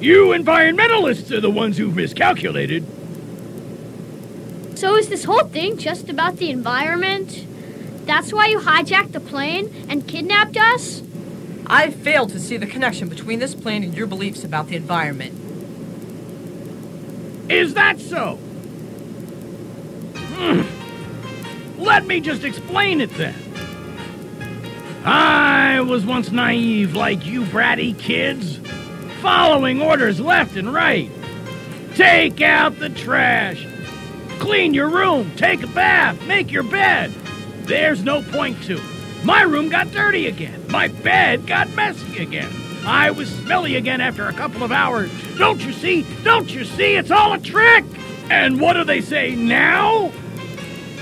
N: You environmentalists are the ones who've miscalculated.
C: So is this whole thing just about the environment? That's why you hijacked the plane and kidnapped us?
E: I failed to see the connection between this plane and your beliefs about the environment.
N: Is that so? Let me just explain it then. I was once naive like you bratty kids, following orders left and right.
F: Take out the trash. Clean your room. Take a bath. Make your bed. There's no point to it. My room got dirty again. My bed got messy again. I was smelly again after a couple of hours. Don't you see? Don't you see? It's all a trick. And what do they say now?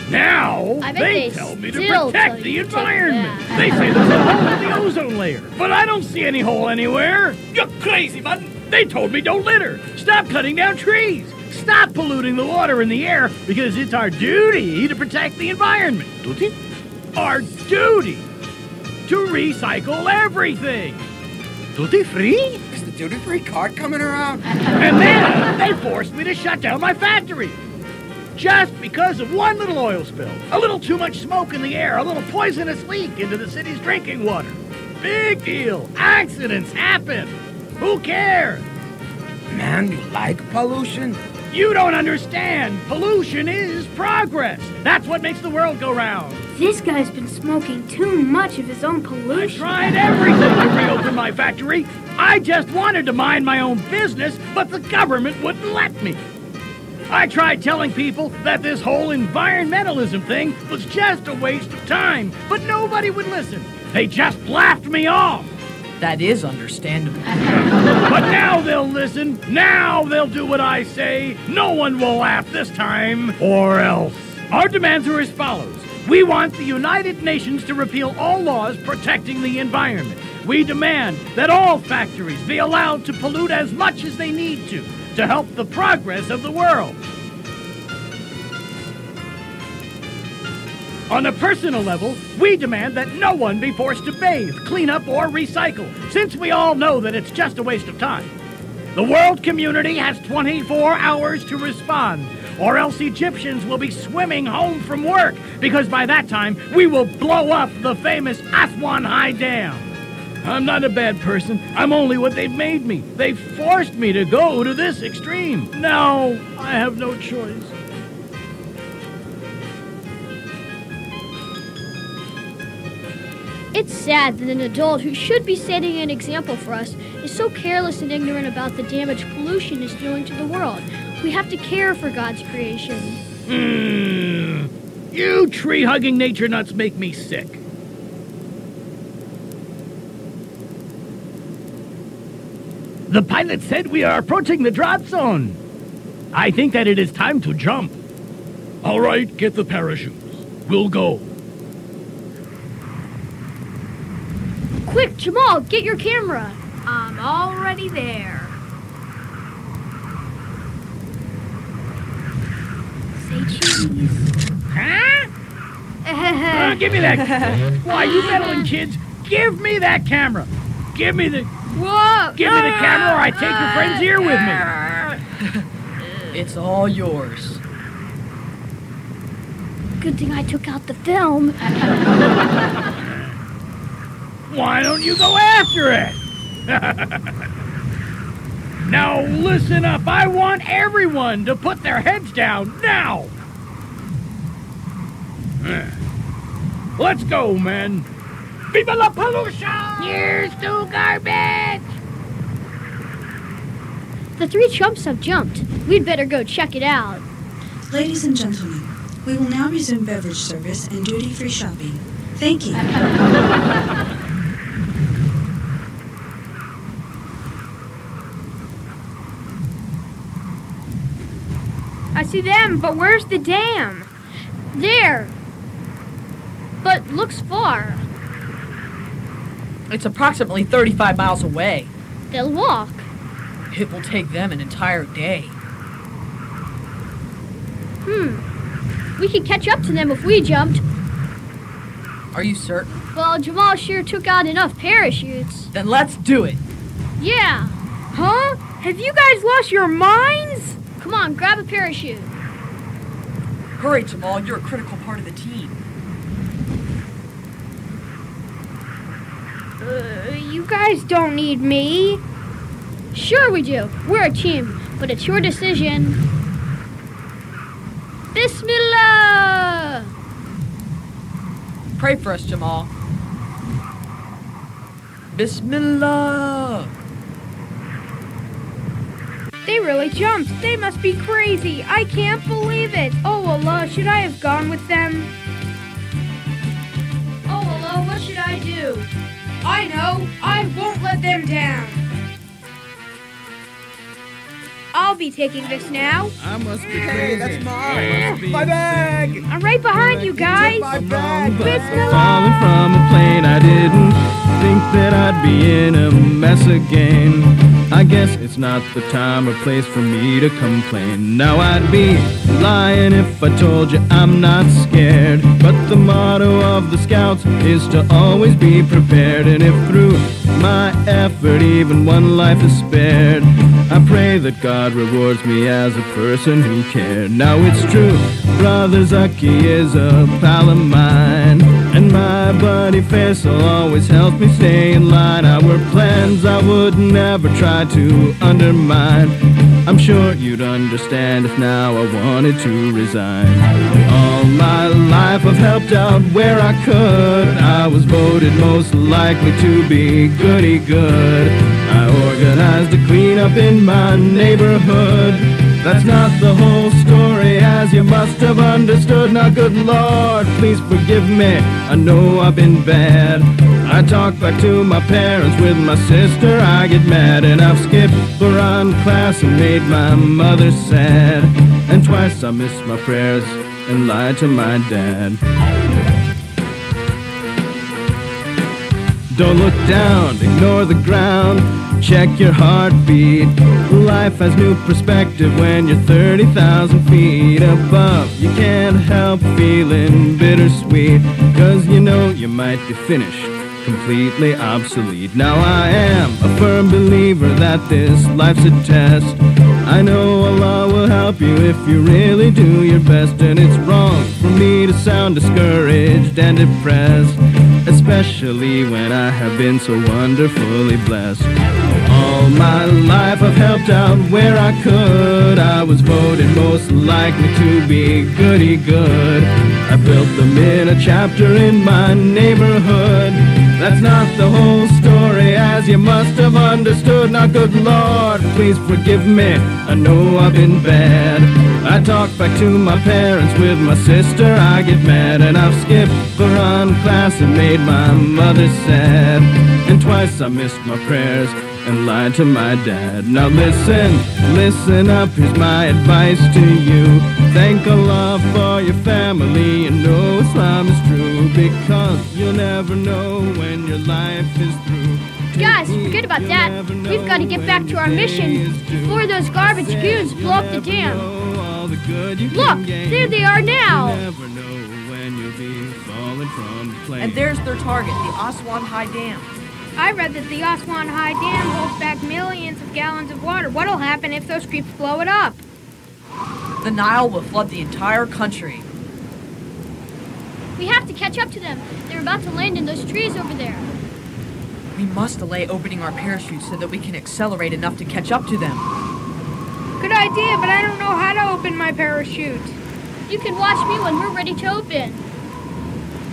F: Now, they tell me to protect the environment. They say there's a hole in the ozone layer. But I don't see any hole anywhere. You're crazy, man. They told me don't litter. Stop cutting down trees. Stop polluting the water and the air because it's our duty to protect the environment. Duty? Our duty to recycle everything. Duty free?
D: Is the duty-free cart coming around?
F: And then they forced me to shut down my factory. Just because of one little oil spill. A little too much smoke in the air. A little poisonous leak into the city's drinking water. Big deal. Accidents happen. Who cares?
D: Man, you like pollution?
F: You don't understand. Pollution is progress. That's what makes the world go round.
B: This guy's been smoking too much of his own pollution.
F: I tried everything to reopen my factory. I just wanted to mind my own business, but the government wouldn't let me. I tried telling people that this whole environmentalism thing was just a waste of time, but nobody would listen. They just laughed me off.
E: That is understandable.
F: But now they'll listen. Now they'll do what I say. No one will laugh this time, or else. Our demands are as follows. We want the United Nations to repeal all laws protecting the environment. We demand that all factories be allowed to pollute as much as they need to help the progress of the world. On a personal level, we demand that no one be forced to bathe, clean up, or recycle, since we all know that it's just a waste of time. The world community has 24 hours to respond, or else Egyptians will be swimming home from work, because by that time, we will blow up the famous Aswan High Dam. I'm not a bad person. I'm only what they've made me. They've forced me to go to this extreme. Now, I have no choice.
C: It's sad that an adult who should be setting an example for us is so careless and ignorant about the damage pollution is doing to the world. We have to care for God's creation.
F: You tree-hugging nature nuts make me sick. The pilot said we are approaching the drop zone. I think that it is time to jump.
O: All right, get the parachutes. We'll go.
C: Quick, Jamal, get your camera.
B: I'm already there. Say cheese.
F: Huh? Give me that. Why, you meddling kids? Give me that camera. Give me the...
B: Whoa!
F: Give me the camera or I take your friend's ear with me.
E: It's all yours.
C: Good thing I took out the film.
F: Why don't you go after it? Now listen up. I want everyone to put their heads down now. Let's go, men. Viva la pollution!
B: Here's to garbage!
C: The three chumps have jumped. We'd better go check it out.
U: Ladies and gentlemen, we will now resume beverage service and duty-free shopping. Thank you.
B: I see them, but where's the dam?
C: There. But looks far.
E: It's approximately 35 miles away.
C: They'll walk.
E: It will take them an entire day.
C: We could catch up to them if we jumped.
E: Are you certain?
C: Well, Jamal sure took out enough parachutes.
E: Then let's do it.
C: Yeah.
B: Huh? Have you guys lost your minds?
C: Come on, grab a parachute.
E: Hurry, Jamal. You're a critical part of the team.
B: You guys don't need me.
C: Sure we do. We're a team, but it's your decision. Bismillah!
E: Pray for us, Jamal. Bismillah!
B: They really jumped. They must be crazy. I can't believe it. Oh, Allah, should I have gone with them? Oh, Allah, what should I do? I know. I won't let them down. I'll be taking this now.
A: I must be
H: Hey,
A: crazy.
H: that's mine. My bag.
B: I'm right behind you guys.
H: My bag.
B: Bismillah.
A: Falling from a plane, I didn't think that I'd be in a mess again. I guess it's not the time or place for me to complain. Now I'd be lying if I told you I'm not scared. But the motto of the Scouts is to always be prepared. And if through my effort even one life is spared, I pray that God rewards me as a person who cared. Now it's true, Brother Zaki is a pal of mine, and my buddy Faisal always helps me stay in line. Our plans I would never try to undermine. I'm sure you'd understand if now I wanted to resign. All my life I've helped out where I could. I was voted most likely to be goody good. I organized a cleanup in my neighborhood. That's not the whole story, as you must have understood. Now good Lord, please forgive me, I know I've been bad. I talk back to my parents with my sister, I get mad. And I've skipped Quran class and made my mother sad. And twice I missed my prayers and lied to my dad. Don't look down, ignore the ground, check your heartbeat. Life has new perspective when you're 30,000 feet above. You can't help feeling bittersweet, 'cause you know you might be finished, completely obsolete. Now I am a firm believer that this life's a test. I know Allah will help you if you really do your best. And it's wrong for me to sound discouraged and depressed, especially when I have been so wonderfully blessed. All my life I've helped out where I could. I was voted most likely to be goody good. I built them in a chapter in my neighborhood. That's not the whole story, as you must have understood. Now good Lord, please forgive me, I know I've been bad. I talk back to my parents with my sister, I get mad. And I've skipped Quran class and made my mother sad. And twice I missed my prayers and lied to my dad. Now listen up, here's my advice to you. Thank Allah for your family and know Islam is true, because you'll never know when your life is through.
C: Guys, forget about that. We've got to get back to our mission before those garbage goons blow up the dam. Look, there they are now.
E: And there's their target, the Aswan High Dam.
B: I read that the Aswan High Dam holds back millions of gallons of water. What'll happen if those creeps blow it up?
E: The Nile will flood the entire country.
C: We have to catch up to them. They're about to land in those trees over there.
E: We must delay opening our parachutes so that we can accelerate enough to catch up to them.
B: Good idea, but I don't know how to open my parachute.
C: You can watch me when we're ready to open.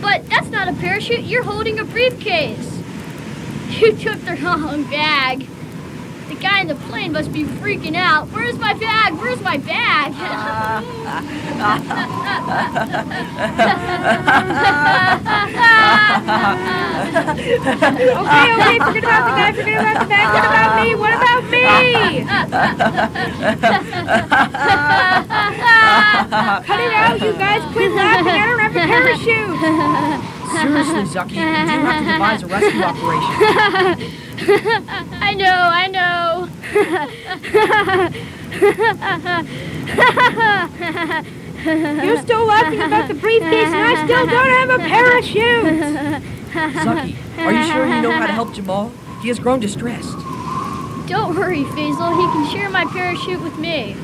C: But that's not a parachute. You're holding a briefcase. You took the wrong bag. The guy in the plane must be freaking out. Where's my bag? Where's my bag?
B: Okay, forget about the guy, forget about the bag. What about me? What about me? Cut it out, you guys. Quit laughing. I don't have a parachute.
E: Seriously, Zaki, you do have to devise a rescue operation.
C: I know.
B: You're still laughing about the briefcase and I still don't have a parachute.
E: Zaki, are you sure you know how to help Jamal? He has grown distressed.
C: Don't worry, Faisal. He can share my parachute with me.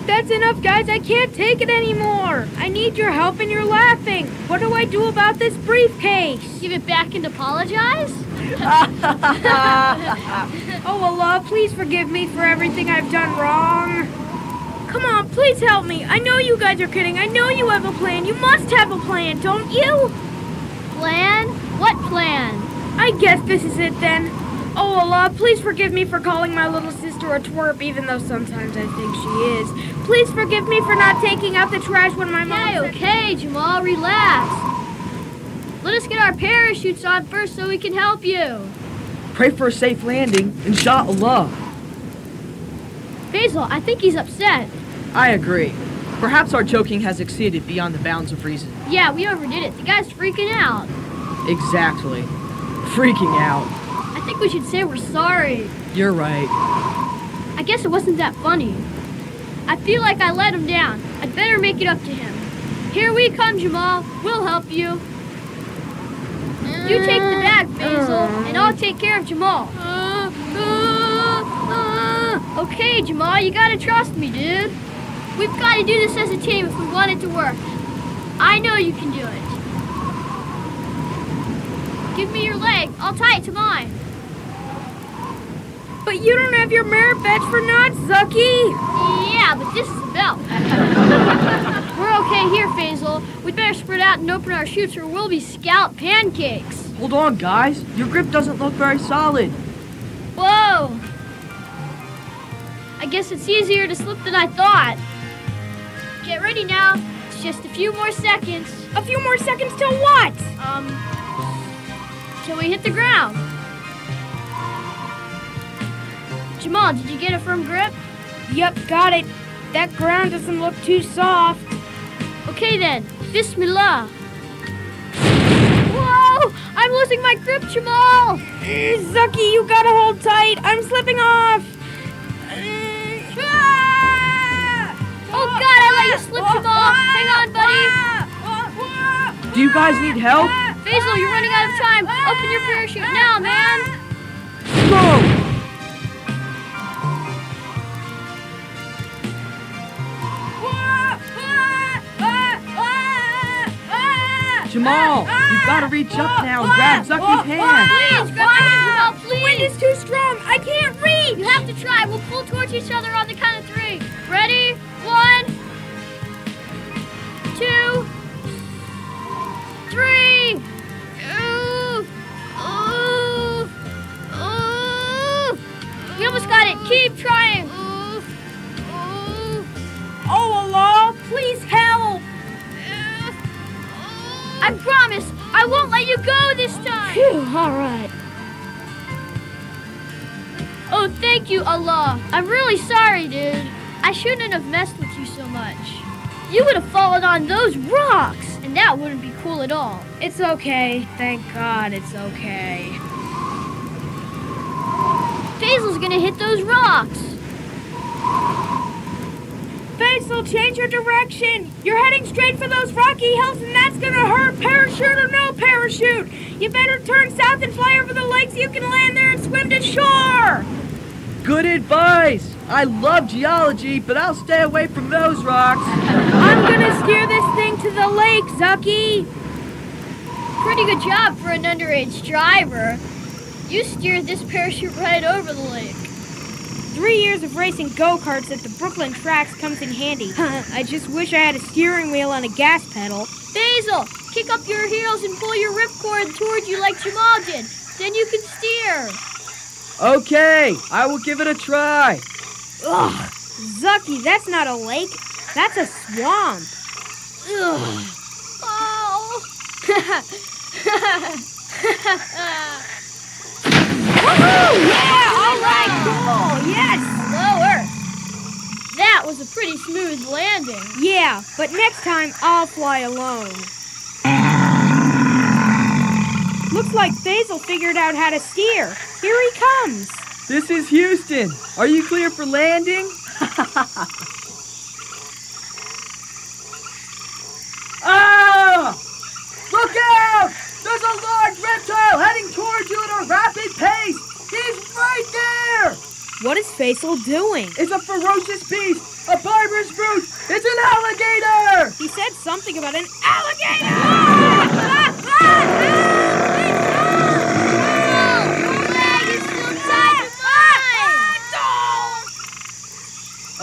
B: That's enough, guys. I can't take it anymore. I need your help and you're laughing. What do I do about this briefcase?
C: Give it back and apologize?
B: Oh, Allah, please forgive me for everything I've done wrong. Come on, please help me. I know you guys are kidding. I know you have a plan. You must have a plan, don't you?
C: Plan? What plan?
B: I guess this is it then. Oh, Allah, please forgive me for calling my little sister a twerp, even though sometimes I think she is. Please forgive me for not taking out the trash when my mom
C: Okay, Jamal, relax. Let us get our parachutes on first so we can help you.
E: Pray for a safe landing, inshallah.
C: Faisal, I think he's upset.
E: I agree. Perhaps our joking has exceeded beyond the bounds of reason.
C: Yeah, we overdid it. The guy's freaking out.
E: Exactly. Freaking out.
C: I think we should say we're sorry.
E: You're right.
C: I guess it wasn't that funny. I feel like I let him down. I'd better make it up to him. Here we come, Jamal. We'll help you. You take the bag, Faisal, and I'll take care of Jamal. Okay, Jamal, you gotta trust me, dude. We've gotta do this as a team if we want it to work. I know you can do it. Give me your leg. I'll tie it to mine.
B: But you don't have your merit badge for knots, Zaki.
C: Yeah, but this is a belt. We're okay here, Faisal. We'd better spread out and open our chutes or we'll be scalloped pancakes.
E: Hold on, guys. Your grip doesn't look very solid.
C: Whoa! I guess it's easier to slip than I thought. Get ready now. It's just a few more seconds.
B: A few more seconds till what?
C: Till we hit the ground. Jamal, did you get a firm grip?
B: Yep, got it. That ground doesn't look too soft.
C: Okay then, Bismillah. Whoa! I'm losing my grip, Jamal!
B: Zaki, you gotta hold tight. I'm slipping off.
C: Oh God, I let you slip, Jamal. Hang on, buddy.
E: Do you guys need help?
C: Faisal, you're running out of time. Open your parachute now, man.
E: Go! Jamal, you've got to reach up now and grab Zaki's hand.
C: Please, grab my hand, Jamal, please.
B: The wind is too strong. I can't reach.
C: You have to try. We'll pull towards each other on the count of 3. Ready? 1, 2, 3. We almost got it. Keep trying.
B: Oh, Allah, please help.
C: I promise, I won't let you go this time.
B: Phew, all right.
C: Oh, thank you, Allah. I'm really sorry, dude. I shouldn't have messed with you so much. You would have fallen on those rocks, and that wouldn't be cool at all.
B: It's okay. Thank God it's okay.
C: Faisal's gonna hit those rocks.
B: Faisal, change your direction. You're heading straight for those rocky hills, and that's gonna hurt, parachute or no parachute. You better turn south and fly over the lake so you can land there and swim to shore.
E: Good advice. I love geology, but I'll stay away from those rocks.
B: I'm gonna steer this thing to the lake, Zaki.
C: Pretty good job for an underage driver. You steered this parachute right over the lake.
B: 3 years of racing go-karts at the Brooklyn tracks comes in handy. I just wish I had a steering wheel and a gas pedal.
C: Faisal, kick up your heels and pull your ripcord toward you like Jamal did. Then you can steer.
E: Okay, I will give it a try.
B: Ugh, Zaki, that's not a lake. That's a swamp. Ugh.
C: Oh.
B: Woohoo! Yeah! All right, cool! Yes!
C: Lower. That was a pretty smooth landing.
B: Yeah, but next time I'll fly alone. Looks like Faisal figured out how to steer. Here he comes.
E: This is Houston. Are you clear for landing? Ah! Look out! There's a large reptile heading towards you at a rapid pace! He's right there!
B: What is Faisal doing?
E: It's a ferocious beast! A barbarous brute! It's an alligator!
B: He said something about an alligator!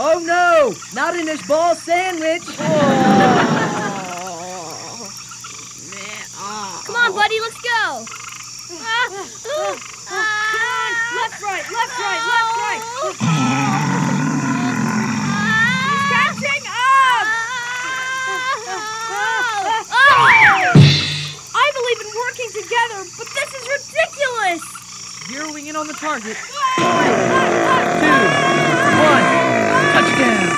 E: Oh no! Not in this ball sandwich!
C: Come on, buddy, let's go.
B: Come on! right, left, right, left, right. He's catching up! I believe in working together, but this is ridiculous!
E: Zeroing in on the target. 3, 2, 1, touchdown!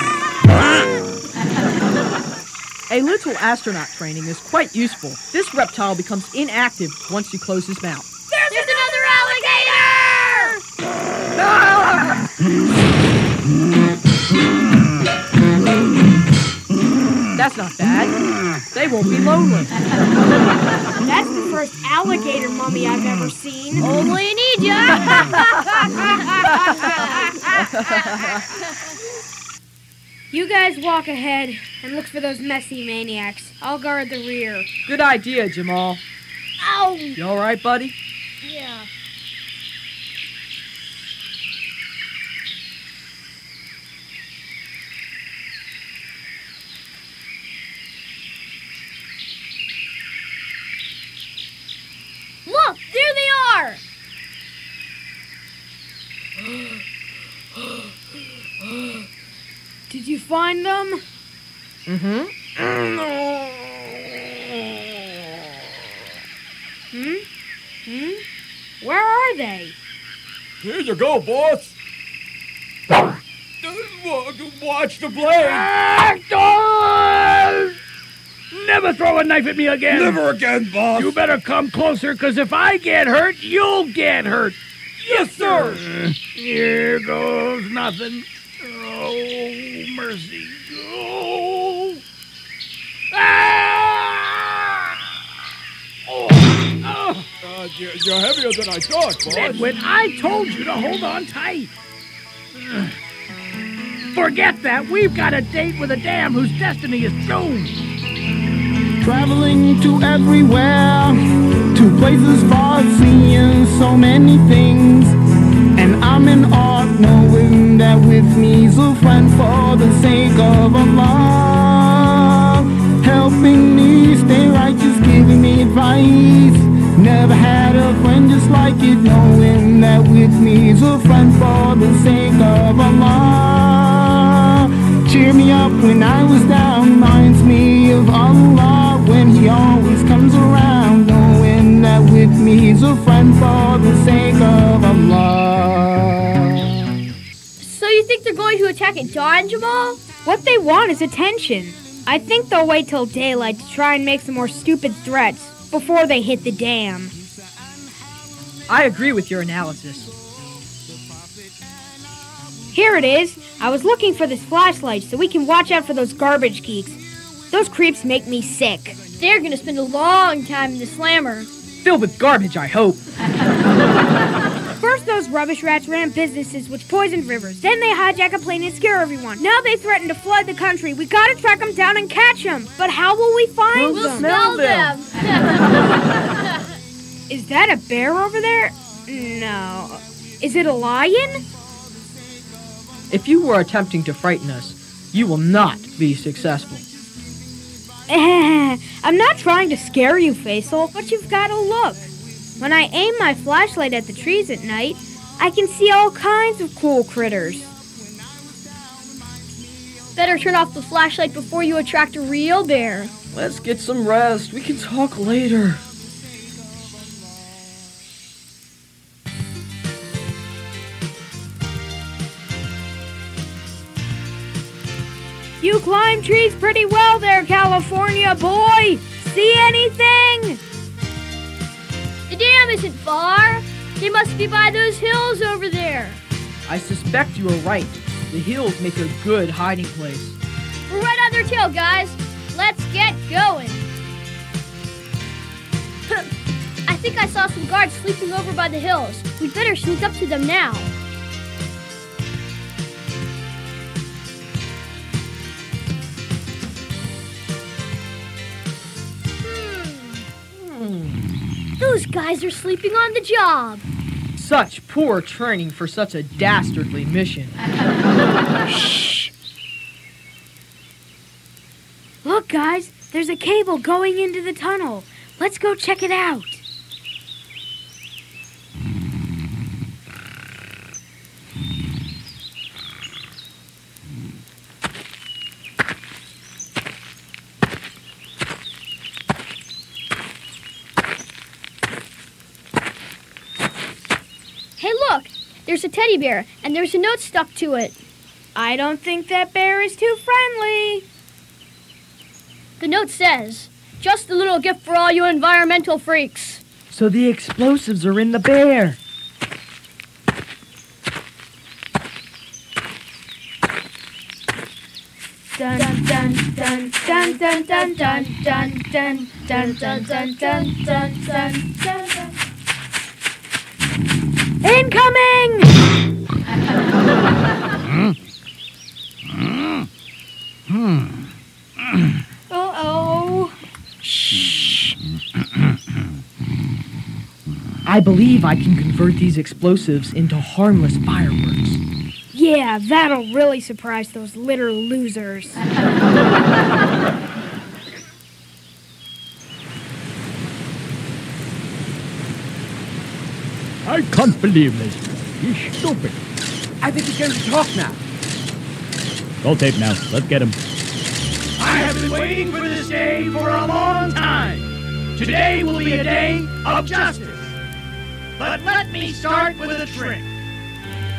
E: A little astronaut training is quite useful. This reptile becomes inactive once you close his mouth.
C: There's another alligator!
E: That's not bad. They won't be lonely.
B: That's the first alligator mummy I've ever seen.
C: Only in Egypt!
B: You guys walk ahead and look for those messy maniacs. I'll guard the rear.
E: Good idea, Jamal.
C: Ow!
E: You all right, buddy?
C: Yeah. Look, there they are!
B: Did you find them?
E: Mm-hmm.
B: Where are they?
F: Here you go, boss. Watch the blade.
G: Never throw a knife at me again.
F: Never again, boss.
G: You better come closer, because if I get hurt, you'll get hurt.
F: Yes, sir.
G: Here goes nothing. Oh, mercy. Oh. Ah! Oh.
F: You're heavier than I thought, boss.
G: When I told you to hold on tight. Forget that. We've got a date with a dam whose destiny is doomed.
A: Traveling to everywhere, to places far, seeing so many things. And I'm in awe knowing that with me's a friend for the sake of Allah. Helping me stay righteous, giving me advice. Never had a friend just like it, knowing that with me's a friend for the sake of Allah. Cheer me up when I was down, reminds me of Allah when He always comes around, knowing that with me He's a friend for the sake of Allah.
C: So you think they're going to attack at dawn, Jamal?
B: What they want is attention. I think they'll wait till daylight to try and make some more stupid threats before they hit the dam.
E: I agree with your analysis.
B: Here it is. I was looking for this flashlight so we can watch out for those garbage geeks. Those creeps make me sick.
C: They're gonna spend a long time in the slammer.
E: Filled with garbage, I hope.
B: First, those rubbish rats ran businesses which poisoned rivers. Then they hijack a plane and scare everyone. Now they threaten to flood the country. We gotta track them down and catch them. But how will we find
C: We'll
B: them?
C: smell them.
B: Is that a bear over there? No. Is it a lion?
E: If you were attempting to frighten us, you will not be successful.
B: I'm not trying to scare you, Faisal, but you've got to look. When I aim my flashlight at the trees at night, I can see all kinds of cool critters.
C: Better turn off the flashlight before you attract a real bear.
E: Let's get some rest. We can talk later.
B: You climb trees pretty well there, California boy. See anything?
C: The dam isn't far. They must be by those hills over there.
E: I suspect you are right. The hills make a good hiding place.
C: We're right on their tail, guys. Let's get going. I think I saw some guards sleeping over by the hills. We'd better sneak up to them now. Those guys are sleeping on the job.
E: Such poor training for such a dastardly mission.
B: Shh. Look, guys, there's a cable going into the tunnel. Let's go check it out.
C: There's a teddy bear, and there's a note stuck to it.
B: I don't think that bear is too friendly.
C: The note says, "Just a little gift for all you environmental freaks."
E: So the explosives are in the bear.
B: Dun dun dun dun dun dun dun dun dun dun dun dun dun dun dun dun. Incoming! Uh-oh.
E: Shh. I believe I can convert these explosives into harmless fireworks.
B: Yeah, that'll really surprise those litter losers.
F: I can't believe this. He's stupid.
I: I think he's going to talk now.
F: Roll tape now. Let's get him.
O: I have been waiting for this day for a long time. Today will be a day of justice. But let me start with a trick.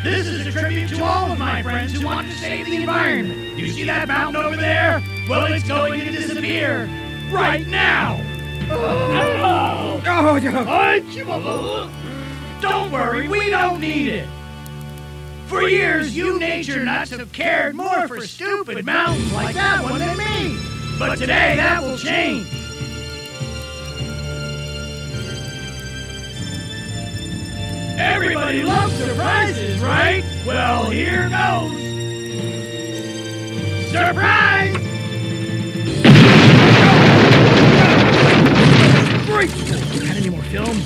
O: This is a tribute to all of my friends who want to save the environment. You see that mountain over there? Well, it's going to disappear right now. Don't worry, we don't need it. For years, you nature nuts have cared more for stupid mountains like that one than me. But today, that will change. Everybody loves surprises, right? Well, here goes. Surprise! Great! Got any more film?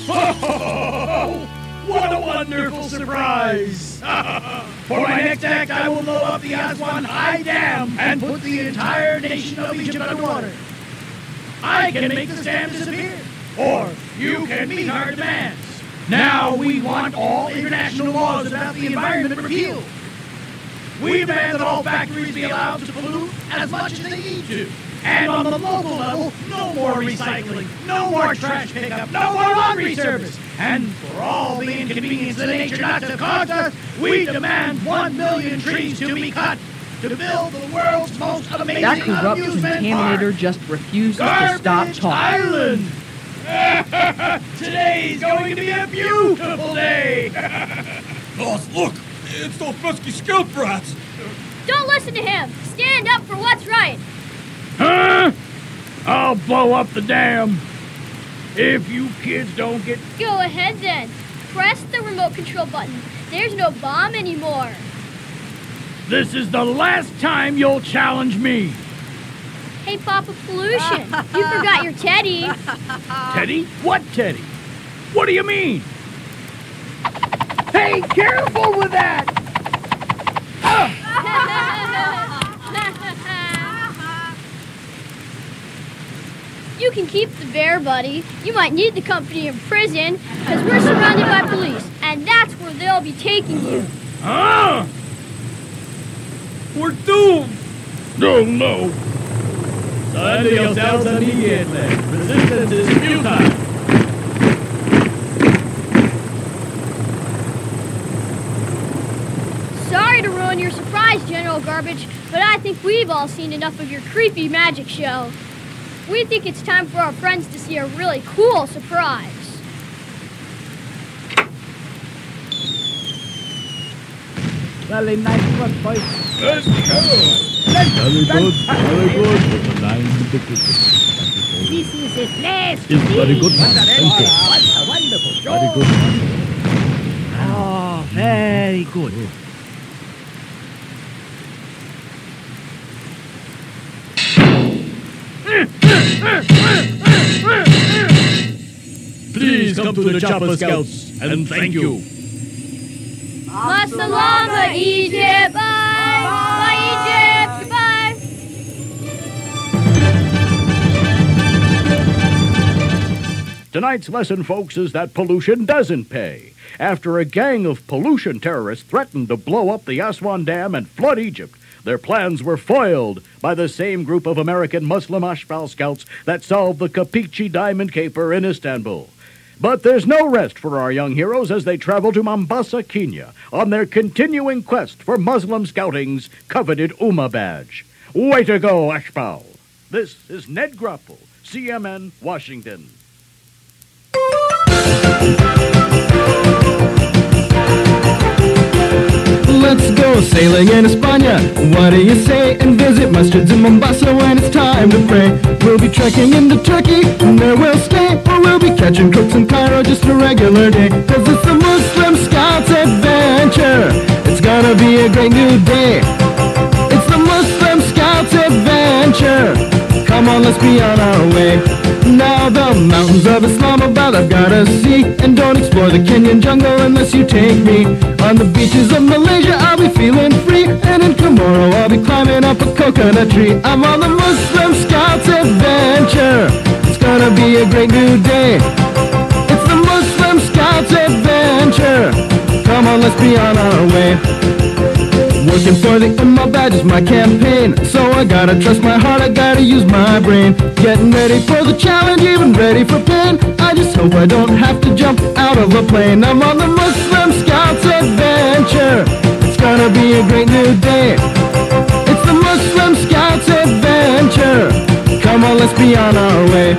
O: Oh, what a wonderful surprise! For my next act, I will blow up the Aswan High Dam and put the entire nation of Egypt underwater. I can make this dam disappear, or you can meet our demands. Now we want all international laws about the environment repealed. We demand that all factories be allowed to pollute as much as they need to. And on the local level, no more recycling, no more trash pickup, no more laundry service. And for all the inconvenience that nature nuts have caused us, we demand 1 million trees to be cut to build the world's most amazing
E: That corrupt
O: amusement
E: contaminator
O: park.
E: just refuses to stop talking.
O: Island. Today's going to be a beautiful day.
S: Boss, look! It's those pesky scout brats!
C: Don't listen to him. Stand up for what's right.
O: Huh? I'll blow up the dam. If you kids don't get...
C: Go ahead then. Press the remote control button. There's no bomb anymore.
O: This is the last time you'll challenge me.
C: Hey, Papa Pollution, you forgot your teddy.
O: Teddy? What Teddy? What do you mean? Hey, careful with that!
C: You can keep the bear, buddy. You might need the company in prison, because we're surrounded by police, and that's where they'll be taking you.
O: Ah! We're doomed! No, no.
F: Surrender yourselves immediately. Resistance is futile.
C: Sorry to ruin your surprise, General Garbage, but I think we've all seen enough of your creepy magic show. We think it's time for our friends to see a really cool surprise.
F: Very nice work, boys.
O: Let's go.
F: Very good, very good.
L: This is his last
F: It's very good, man. Thank you.
L: What a wonderful show.
F: Very good.
I: Oh, very good.
F: Please come to the Chopper Scouts, and thank you.
C: Masalama, Egypt! Bye! Bye, Egypt! Goodbye!
G: Tonight's lesson, folks, is that pollution doesn't pay. After a gang of pollution terrorists threatened to blow up the Aswan Dam and flood Egypt, their plans were foiled by the same group of American Muslim Ashbal scouts that solved the Kapikchi diamond caper in Istanbul.
N: But there's no rest for our young heroes as they travel to Mombasa, Kenya, on their continuing quest for Muslim Scouting's coveted Umma badge. Way to go, Ashbal! This is Ned Grapple, CMN, Washington.
A: Let's go sailing in España. What do you say? And visit masjids in Mombasa when it's time to pray. We'll be trekking into Turkey, and there we'll stay. Or we'll be catching crooks in Cairo, just a regular day. 'Cause it's the Muslim Scouts adventure. It's gonna be a great new day. It's the Muslim Scouts adventure. Come on, let's be on our way. Now the mountains of Islamabad I've gotta see, and don't explore the Kenyan jungle unless you take me. On the beaches of Malaysia I'll be feeling free, and in Komoro I'll be climbing up a coconut tree. I'm on the Muslim Scouts adventure. It's gonna be a great new day. It's the Muslim Scouts adventure. Come on, let's be on our way. Working for the Ummah badge is my campaign, so I gotta trust my heart, I gotta use my brain. Getting ready for the challenge, even ready for pain. I just hope I don't have to jump out of a plane. I'm on the Muslim Scouts adventure. It's gonna be a great new day. It's the Muslim Scouts adventure. Come on, let's be on our way.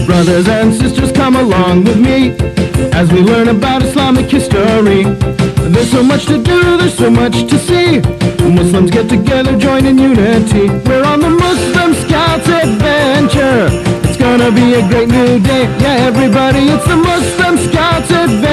A: Brothers and sisters, come along with me as we learn about Islamic history. There's so much to do, there's so much to see. Muslims get together, join in unity. We're on the Muslim Scouts adventure. It's gonna be a great new day. Yeah, everybody, it's the Muslim Scouts adventure.